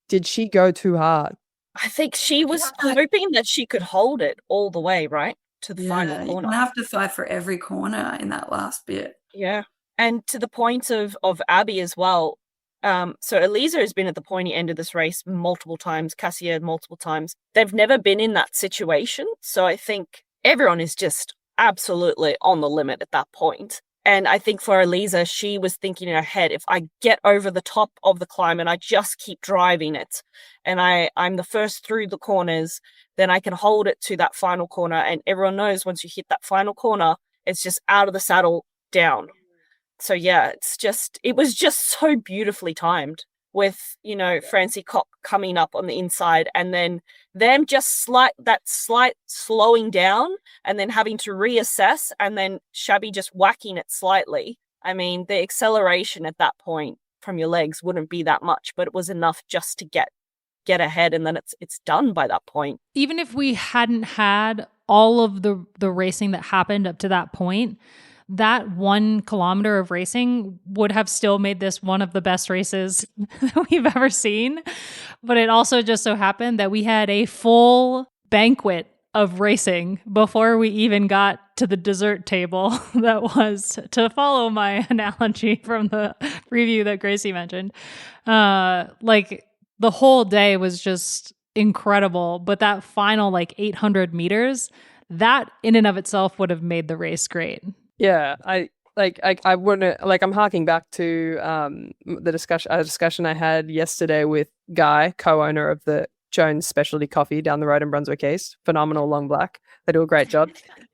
D: Did she go too hard?
C: I think she was hoping that she could hold it all the way, right, to the final corner.
B: You have to fight for every corner in that last bit.
C: Yeah, and to the point of Abby as well. So Elisa has been at the pointy end of this race multiple times, Kasia multiple times. They've never been in that situation. So I think everyone is just absolutely on the limit at that point. And I think for Elisa, she was thinking in her head, if I get over the top of the climb and I just keep driving it and I'm the first through the corners, then I can hold it to that final corner. And everyone knows once you hit that final corner, it's just out of the saddle, down. So yeah, it was just so beautifully timed with, Francie Koch coming up on the inside and then them just slight slowing down and then having to reassess and then Chabbey just whacking it slightly. I mean, the acceleration at that point from your legs wouldn't be that much, but it was enough just to get ahead, and then it's done by that point.
A: Even if we hadn't had all of the racing that happened up to that point, that 1 kilometer of racing would have still made this one of the best races that we've ever seen. But it also just so happened that we had a full banquet of racing before we even got to the dessert table. That was, to follow my analogy from the preview that Gracie mentioned. Like, the whole day was just incredible. But that final 800 meters, that in and of itself would have made the race great.
D: Yeah, I want to, I'm harking back to the discussion I had yesterday with Guy, co-owner of the Jones Specialty Coffee down the road in Brunswick East. Phenomenal long black. They do a great job.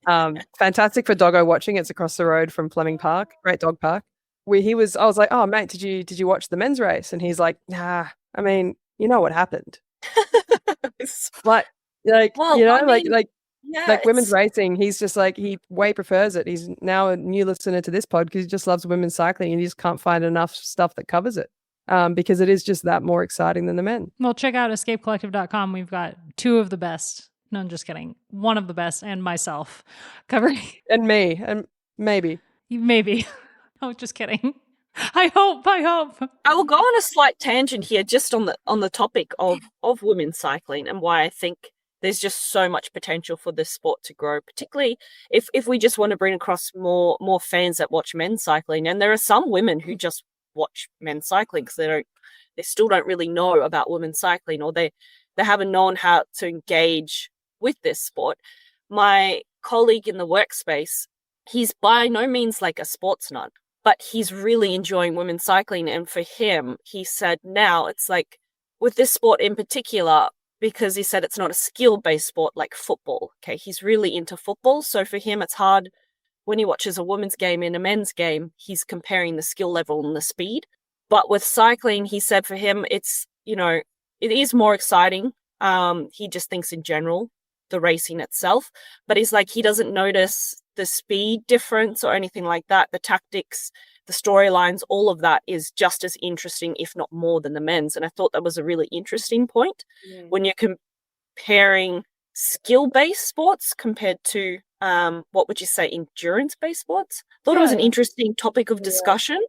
D: Fantastic for doggo watching. It's across the road from Fleming Park. Great dog park. I was like, oh mate, did you watch the men's race? And he's like, nah. I mean, you know what happened.
C: Yeah,
D: women's racing, he's just like, he way prefers it. He's now a new listener to this pod because he just loves women's cycling and he just can't find enough stuff that covers it. Because it is just that more exciting than the men.
A: Well, check out escapecollective.com. We've got two of the best. No, I'm just kidding. One of the best and myself covering.
D: And me, and maybe.
A: Maybe. Oh, just kidding. I hope.
C: I will go on a slight tangent here, just on the topic of women's cycling and why I think there's just so much potential for this sport to grow, particularly if we just want to bring across more fans that watch men's cycling. And there are some women who just watch men's cycling because they still don't really know about women's cycling, or they haven't known how to engage with this sport. My colleague in the workspace, he's by no means like a sports nut, but he's really enjoying women's cycling. And for him, he said now it's like with this sport in particular, because he said it's not a skill-based sport like football. Okay, he's really into football. So for him, it's hard when he watches a women's game and a men's game, he's comparing the skill level and the speed. But with cycling, he said for him, it's, it is more exciting. He just thinks in general, the racing itself, but he's like, he doesn't notice the speed difference or anything like that. The tactics, the storylines, all of that is just as interesting, if not more, than the men's. And I thought that was a really interesting point when you're comparing skill-based sports compared to, what would you say, endurance-based sports? Thought it was an interesting topic of discussion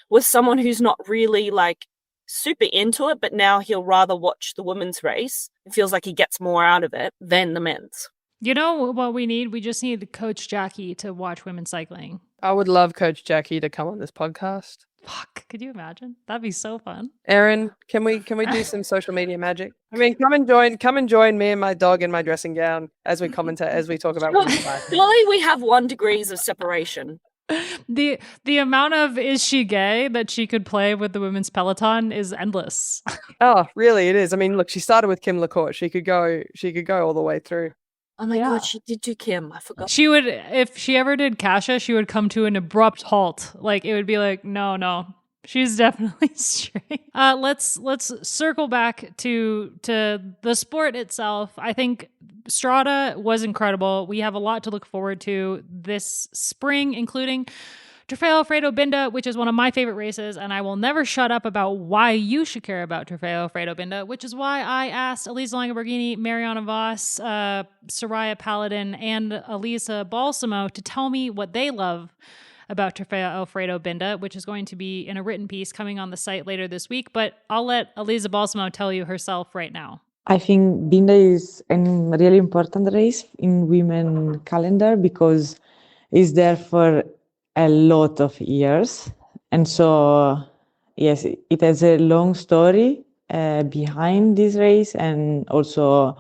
C: with someone who's not really like super into it, but now he'll rather watch the women's race. It feels like he gets more out of it than the men's.
A: You know what we need? We just need Coach Jackie to watch women's cycling.
D: I would love Coach Jackie to come on this podcast.
A: Fuck, could you imagine? That'd be so fun.
D: Erin, can we do some social media magic? I mean, come and join me and my dog in my dressing gown as we commentate, as we talk about women's cycling.
C: Surely we have 1 degree of separation.
A: The amount of is she gay that she could play with the women's peloton is endless.
D: Oh, really? It is. I mean, look, she started with Kim LaCourte. She could go all the way through.
C: Oh my God, she did do Kim. I forgot.
A: She would, if she ever did Kasia, she would come to an abrupt halt. Like it would be like, no, she's definitely straight. Let's circle back to the sport itself. I think Strade was incredible. We have a lot to look forward to this spring, including Trofeo Alfredo Binda, which is one of my favorite races, and I will never shut up about why you should care about Trofeo Alfredo Binda, which is why I asked Elisa Longo Borghini, Mariana Voss, Soraya Paladin, and Elisa Balsamo to tell me what they love about Trofeo Alfredo Binda, which is going to be in a written piece coming on the site later this week, but I'll let Elisa Balsamo tell you herself right now.
E: I think Binda is a really important race in women calendar because it's there for a lot of years. And so, yes, it has a long story behind this race, and also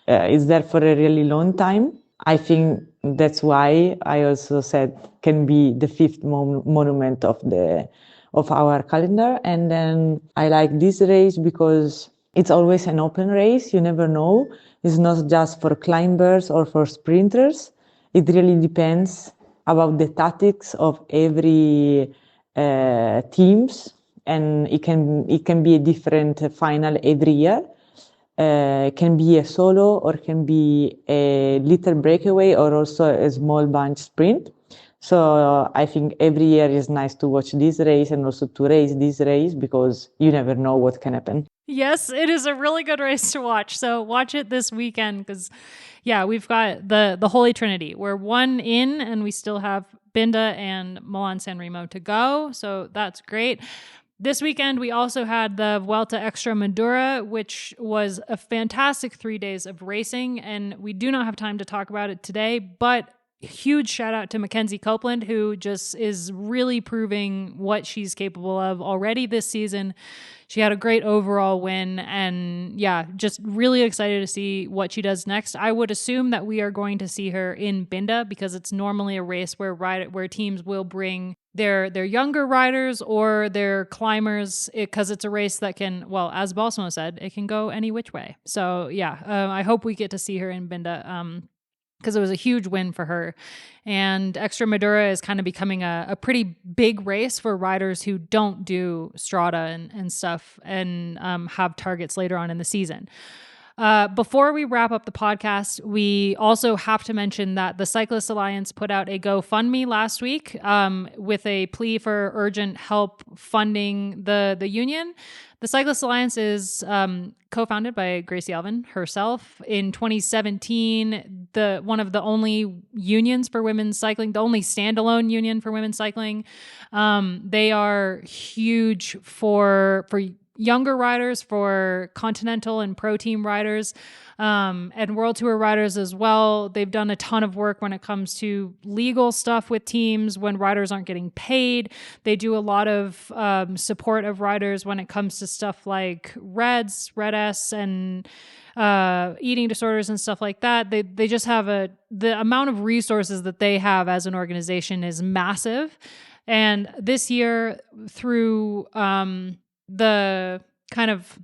E: it's there for a really long time. I think that's why I also said can be the 5th monument of our calendar. And then I like this race because it's always an open race. You never know. It's not just for climbers or for sprinters. It really depends about the tactics of every teams, and it can be a different final every year. It can be a solo, or can be a little breakaway, or also a small bunch sprint. So I think every year is nice to watch this race and also to race this race because you never know what can happen.
A: Yes, it is a really good race to watch. So watch it this weekend because, we've got the Holy Trinity. We're 1 in and we still have Binda and Milan San Remo to go. So that's great. This weekend, we also had the Vuelta Extremadura, which was a fantastic 3 days of racing. And we do not have time to talk about it today, but huge shout out to Mackenzie Copeland, who just is really proving what she's capable of already this season. She had a great overall win, and just really excited to see what she does next. I would assume that we are going to see her in Binda because it's normally a race where teams will bring their younger riders or their climbers, because it's a race that can, well, as Balsamo said, it can go any which way. So I hope we get to see her in Binda. Because it was a huge win for her. And Extremadura is kind of becoming a pretty big race for riders who don't do Strade and stuff and have targets later on in the season. Before we wrap up the podcast, we also have to mention that the Cyclist Alliance put out a GoFundMe last week with a plea for urgent help funding the union. The Cyclist Alliance is co-founded by Gracie herself. In 2017, one of the only unions for women's cycling, the only standalone union for women's cycling. They are huge for younger riders, for continental and pro team riders, and World Tour riders as well. They've done a ton of work when it comes to legal stuff with teams when riders aren't getting paid. They do a lot of support of riders when it comes to stuff like Red S, and eating disorders and stuff like that. They just have the amount of resources that they have as an organization is massive. And this year, through the kind of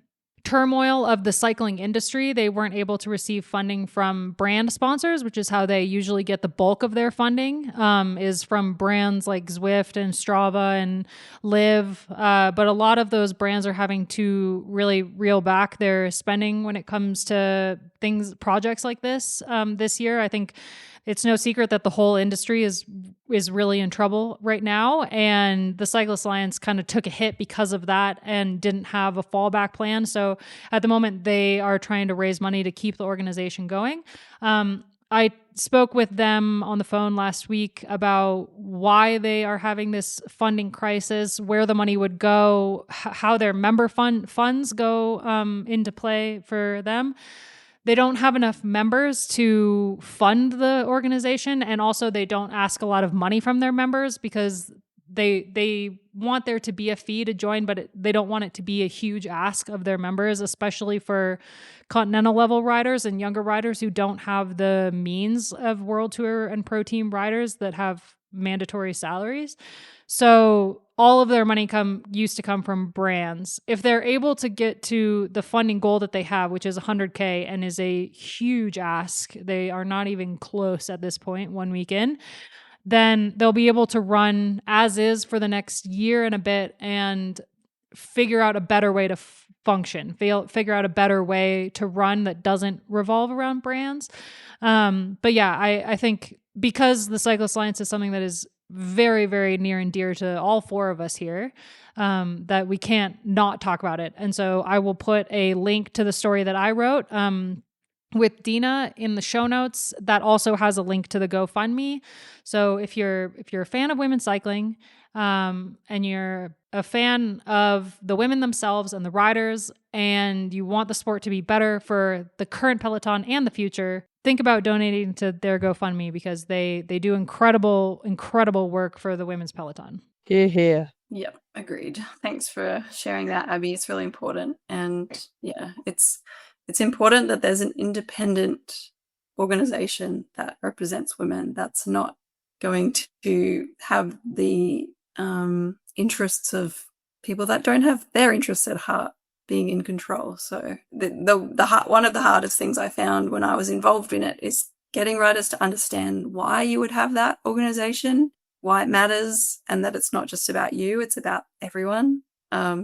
A: turmoil of the cycling industry, they weren't able to receive funding from brand sponsors, which is how they usually get the bulk of their funding, is from brands like Zwift and Strava and Live. But a lot of those brands are having to really reel back their spending when it comes to projects like this year. I think it's no secret that the whole industry is really in trouble right now, and the Cyclist Alliance kind of took a hit because of that and didn't have a fallback plan. So at the moment, they are trying to raise money to keep the organization going. I spoke with them on the phone last week about why they are having this funding crisis, where the money would go, how their member funds go into play for them. They don't have enough members to fund the organization, and also they don't ask a lot of money from their members because they want there to be a fee to join, but they don't want it to be a huge ask of their members, especially for continental level riders and younger riders who don't have the means of World Tour and Pro Team riders that have mandatory salaries. So all of their money used to come from brands. If they're able to get to the funding goal that they have, which is 100K and is a huge ask, they are not even close at this point, 1 week in, then they'll be able to run as is for the next year and a bit and figure out a better way to function, figure out a better way to run that doesn't revolve around brands. But yeah, I think because the Cyclist Alliance is something that is very, very near and dear to all four of us here, that we can't not talk about it. And so I will put a link to the story that I wrote with Dina in the show notes. That also has a link to the GoFundMe. So if you're a fan of women's cycling, and you're a fan of the women themselves and the riders, and you want the sport to be better for the current peloton and the future, think about donating to their GoFundMe, because they do incredible work for the women's peloton.
D: Hear, hear.
B: Yep, agreed. Thanks for sharing that, Abby. It's really important. And yeah, it's important that there's an independent organization that represents women that's not going to have the interests of people that don't have their interests at heart being in control. So one of the hardest things I found when I was involved in it is getting riders to understand why you would have that organization, why it matters, and that it's not just about you, it's about everyone.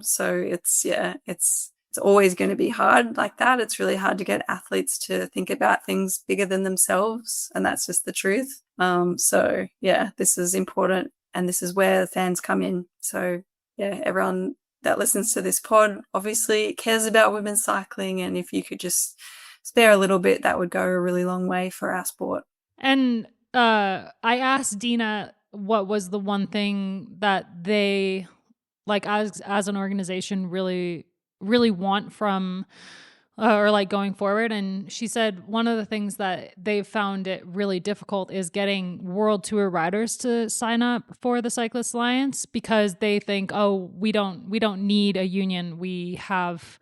B: So it's always going to be hard like that. It's really hard to get athletes to think about things bigger than themselves, and that's just the truth. So yeah, this is important, and this is where fans come in. So yeah, everyone that listens to this pod obviously cares about women's cycling, and if you could just spare a little bit, that would go a really long way for our sport.
A: And I asked Dina what was the one thing that they, like, as an organization, really want from or like going forward. And she said one of the things that they've found it really difficult is getting World Tour riders to sign up for the Cyclist Alliance, because they think, oh, we don't need a union, we have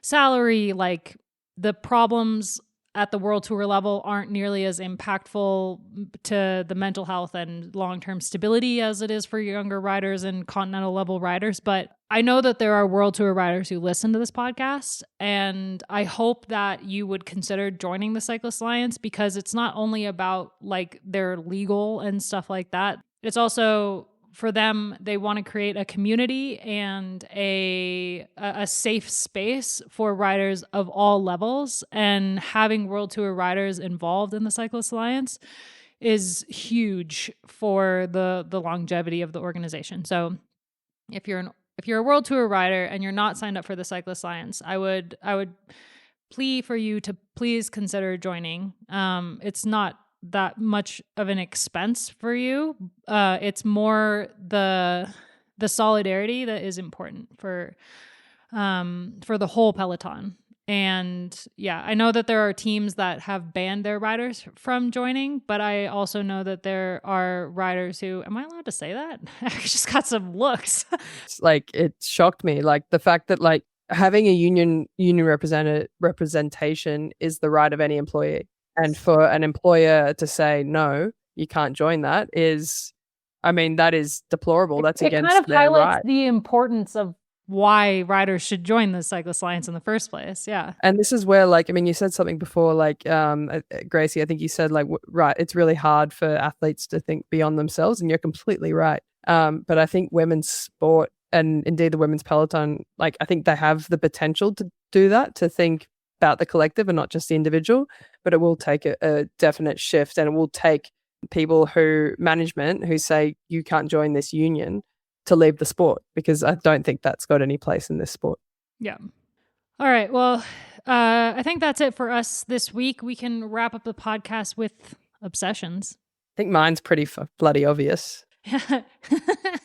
A: salary. Like, the problems at the World Tour level aren't nearly as impactful to the mental health and long-term stability as it is for younger riders and continental level riders. But I know that there are World Tour riders who listen to this podcast, and I hope that you would consider joining the Cyclist Alliance, because it's not only about like their legal and stuff like that. It's also for them, they want to create a community and a safe space for riders of all levels. And having World Tour riders involved in the Cyclist Alliance is huge for the longevity of the organization. So if you're a World Tour rider and you're not signed up for the Cyclist Alliance, I would plea for you to please consider joining. It's not that much of an expense for you. It's more the solidarity that is important for the whole peloton. And yeah, I know that there are teams that have banned their riders from joining, but I also know that there are riders who, am I allowed to say that? I just got some looks.
D: It's like, it shocked me, like the fact that like having a union representation is the right of any employee. And for an employer to say, no, you can't join, that is, I mean, that is deplorable. That's against
A: kind of
D: their
A: highlights
D: right.
A: the importance of why riders should join the Cyclist Alliance in the first place. Yeah.
D: And this is where, like, I mean, you said something before, like, Gracie, I think you said, like, right, it's really hard for athletes to think beyond themselves, and you're completely right. But I think women's sport, and indeed the women's peloton, like, I think they have the potential to do that, to think about the collective and not just the individual, but it will take a definite shift, and it will take people management who say you can't join this union to leave the sport, because I don't think that's got any place in this sport.
A: Yeah. All right. Well, I think that's it for us this week. We can wrap up the podcast with obsessions.
D: I think mine's pretty bloody obvious.
C: Can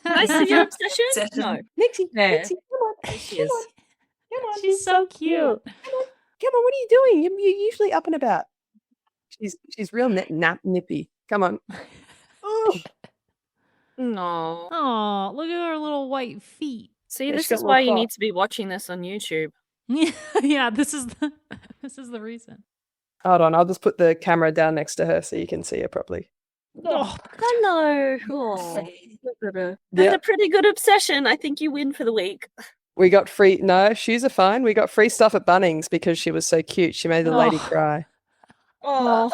C: I see your obsession? No.
D: Nixie,
C: There.
D: Nixie, come on.
C: There she is.
D: Come on.
A: She's so cute.
D: Come on, what are you doing? You're usually up and about. She's real nippy. Come on. Oh.
C: No.
A: Oh, look at her little white feet.
C: See,
D: Yeah,
C: this
D: she's got
C: is why
D: little
C: you
D: claw.
C: need to be watching this on YouTube.
A: Yeah, this is the reason.
D: Hold on, I'll just put the camera down next to her so you can see her properly.
A: Oh,
C: Hello. Oh. That's
D: Yeah.
C: a pretty good obsession. I think you win for the week.
D: We got free. No, shoes are fine. We got free stuff at Bunnings because she was so cute. She made the lady
A: Oh.
D: cry.
C: Oh.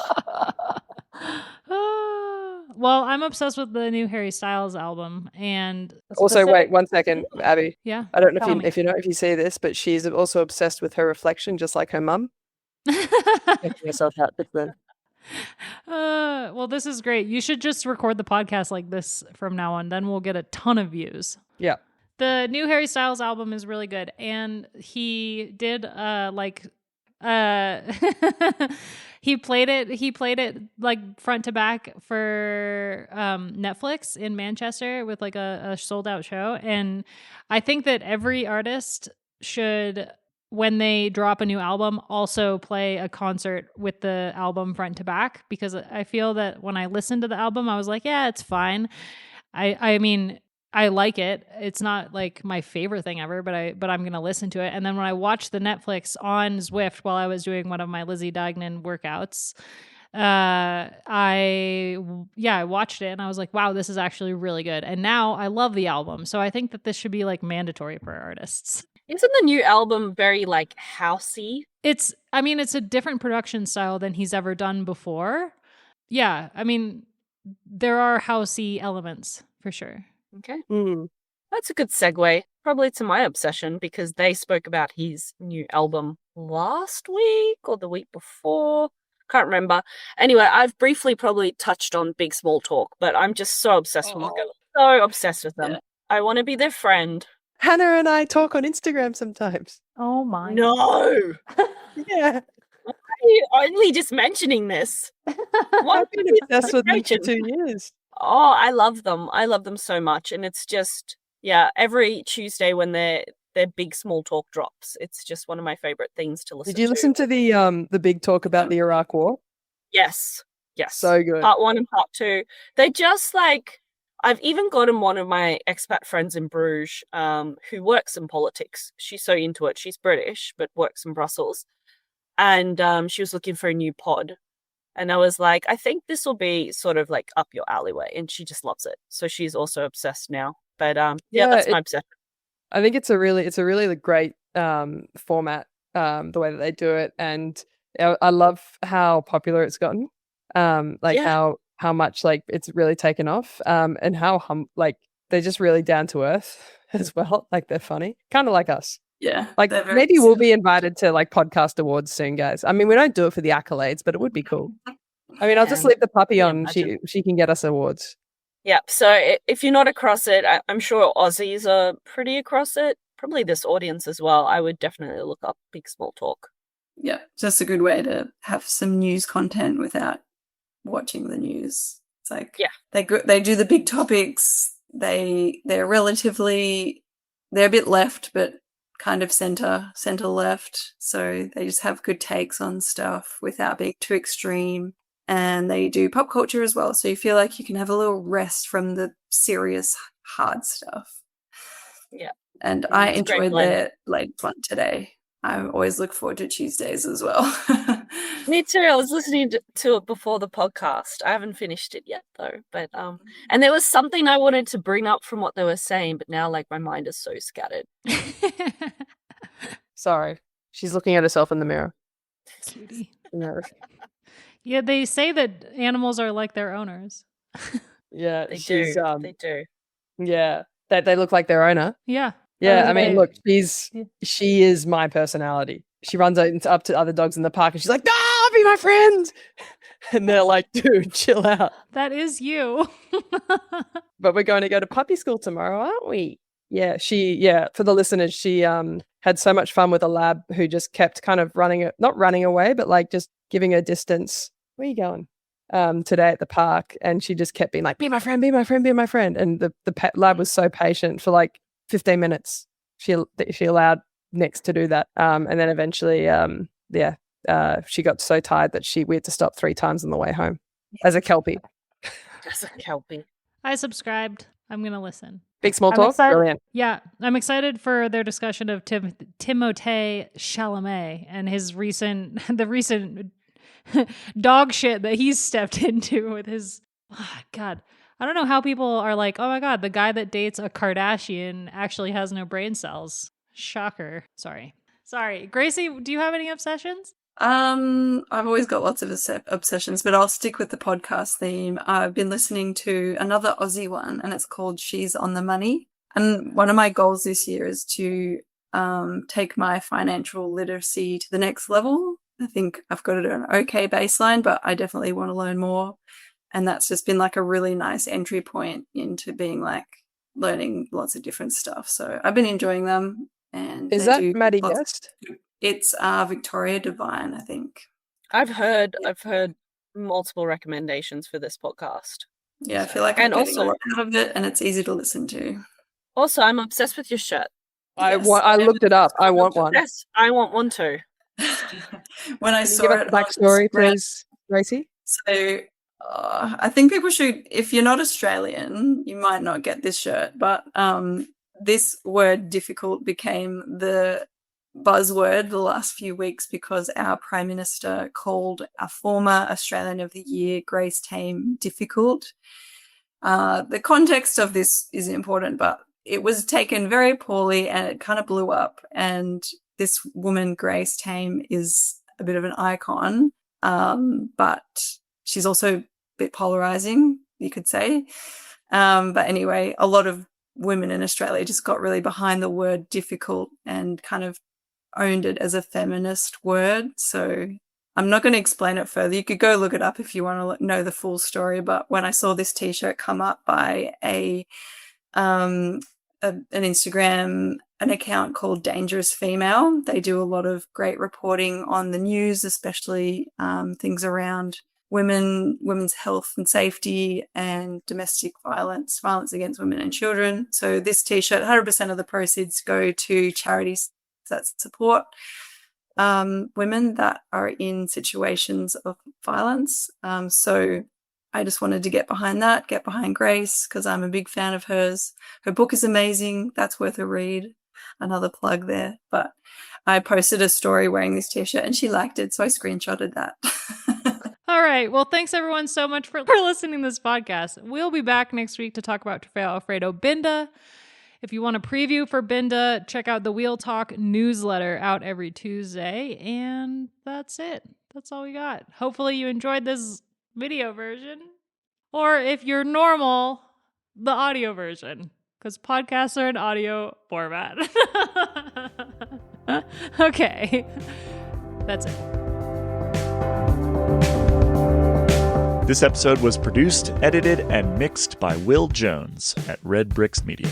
A: Well, I'm obsessed with the new Harry Styles album, and
D: Also, wait 1 second, Abby.
A: yeah.
D: I don't know
A: Tell me.
D: if you see this, but she's also obsessed with her reflection, just like her mum. Checking yourself out, then.
A: Well, this is great. You should just record the podcast like this from now on. Then we'll get a ton of views.
D: Yeah.
A: The new Harry Styles album is really good, and he did he played it like front to back for Netflix in Manchester with like a sold out show. And I think that every artist should, when they drop a new album, also play a concert with the album front to back, because I feel that when I listened to the album, I was like, yeah, it's fine. I mean, I like it. It's not like my favorite thing ever, but I'm going to listen to it. And then when I watched the Netflix on Zwift while I was doing one of my Lizzie Deignan workouts, I watched it and I was like, wow, this is actually really good. And now I love the album. So I think that this should be like mandatory for artists.
C: Isn't the new album very like housey?
A: It's a different production style than he's ever done before. Yeah. I mean, there are housey elements for sure.
C: Okay.
D: Mm.
C: That's a good segue, probably to my obsession, because they spoke about his new album last week or the week before. Can't remember. Anyway, I've briefly probably touched on Big Small Talk, but I'm just so obsessed with them. So obsessed with them. Yeah. I want to be their friend.
D: Hannah and I talk on Instagram sometimes.
A: Oh my.
C: No.
D: Yeah.
C: Why are you only just mentioning this?
D: I've been obsessed with them for 2 years.
C: Oh, I love them. I love them so much. And it's just, yeah, every Tuesday when their Big Small Talk drops, it's just one of my favorite things to listen to.
D: Did you listen to the big talk about the Iraq War?
C: Yes.
D: So good.
C: Part 1 and Part 2. They just like, I've even gotten one of my expat friends in Bruges who works in politics. She's so into it. She's British, but works in Brussels. And she was looking for a new pod. And I was like, I think this will be sort of like up your alleyway. And she just loves it. So she's also obsessed now. But that's my obsession.
D: I think it's a really great format, the way that they do it. And I love how popular it's gotten. How much like it's really taken off. And how they're just really down to earth as well. Like they're funny, kind of like us.
B: Yeah.
D: Like
B: they're very
D: maybe we'll
B: silly.
D: be invited to like podcast awards soon, guys. I mean, we don't do it for the accolades, but it would be cool. I mean, I'll just
C: Man,
D: leave the puppy
C: yeah,
D: on. She can get us awards.
C: Yeah, so if you're not across it, I'm sure Aussies are pretty across it. Probably this audience as well. I would definitely look up Big Small Talk.
B: Yeah, just a good way to have some news content without watching the news. It's like they do the big topics. They're a bit left, but kind of center left. So they just have good takes on stuff without being too extreme. And they do pop culture as well. So you feel like you can have a little rest from the serious, hard stuff.
C: Yeah.
B: And I enjoyed their latest one today. I always look forward to Tuesdays as well.
C: Me too. I was listening to it before the podcast. I haven't finished it yet though. But and there was something I wanted to bring up from what they were saying, but now like my mind is so scattered.
D: Sorry. She's looking at herself in the mirror.
A: Cutie.
D: No.
A: Yeah, they say that animals are like their owners.
D: Yeah,
C: They
D: she's
C: do. They do.
D: yeah. That they look like their owner.
A: Yeah.
D: Yeah,
A: Oh,
D: I mean,
A: they-
D: look, she is my personality. She runs up to other dogs in the park and she's like, "No, be my friend." And they're like, "Dude, chill out."
A: That is you.
D: But we're going to go to puppy school tomorrow, aren't we? Yeah, for the listeners, she had so much fun with a lab who just kept kind of not running away, but like just giving her distance. Where are you going? Today at the park, and she just kept being like, "Be my friend, be my friend, be my friend." And the pet lab was so patient for like 15 minutes. She allowed Nix to do that, and then eventually, she got so tired that we had to stop 3 times on the way home as a Kelpie.
C: As a Kelpie.
A: I subscribed. I'm going to listen.
D: Big Small
A: I'm
D: Talk,
A: excited.
D: brilliant.
A: Yeah, I'm excited for their discussion of Timothée Chalamet and his recent dog shit that he's stepped into with his God. I don't know how people are like, "Oh my God, the guy that dates a Kardashian actually has no brain cells." Shocker. Sorry. Gracie, do you have any obsessions?
B: I've always got lots of obsessions, but I'll stick with the podcast theme. I've been listening to another Aussie one, and it's called She's on the Money. And one of my goals this year is to take my financial literacy to the next level. I think I've got an okay baseline, but I definitely want to learn more. And that's just been like a really nice entry point into being like learning lots of different stuff. So I've been enjoying them. And
D: Is that Maddie Guest?
B: It's Victoria Devine, I think.
C: I've heard multiple recommendations for this podcast.
B: Yeah, I feel like I'm getting a lot out of it, and it's easy to listen to.
C: Also, I'm obsessed with your shirt.
B: Yes.
D: I looked it up. I want one.
C: Yes, I want one too.
B: When I
D: Can you
B: saw
D: give
B: it,
D: us the backstory, please, Gracie?
B: So I think people should, if you're not Australian, you might not get this shirt, but this word difficult became the buzzword the last few weeks because our Prime Minister called our former Australian of the Year, Grace Tame, difficult. The context of this is important, but it was taken very poorly and it kind of blew up. And this woman, Grace Tame, is a bit of an icon, but she's also a bit polarizing, you could say. But anyway, a lot of women in Australia just got really behind the word difficult and kind of owned it as a feminist word. So I'm not going to explain it further. You could go look it up if you want to know the full story. But when I saw this T-shirt come up by an Instagram, an account called Dangerous Female, they do a lot of great reporting on the news, especially things around women's health and safety and domestic violence against women and children. So this T-shirt, 100% of the proceeds go to charities that support women that are in situations of violence. So I just wanted to get behind Grace, because I'm a big fan of hers. Her book is amazing. That's worth a read. Another plug there. But I posted a story wearing this T-shirt and she liked it, so I screenshotted that.
A: All right. Well, thanks everyone so much for listening to this podcast. We'll be back next week to talk about Trofeo Alfredo Binda. If you want a preview for Binda, check out the Wheel Talk newsletter out every Tuesday. And that's it. That's all we got. Hopefully you enjoyed this video version. Or if you're normal, the audio version. because podcasts are an audio format. Okay. That's it.
F: This episode was produced, edited, and mixed by Will Jones at Red Bricks Media.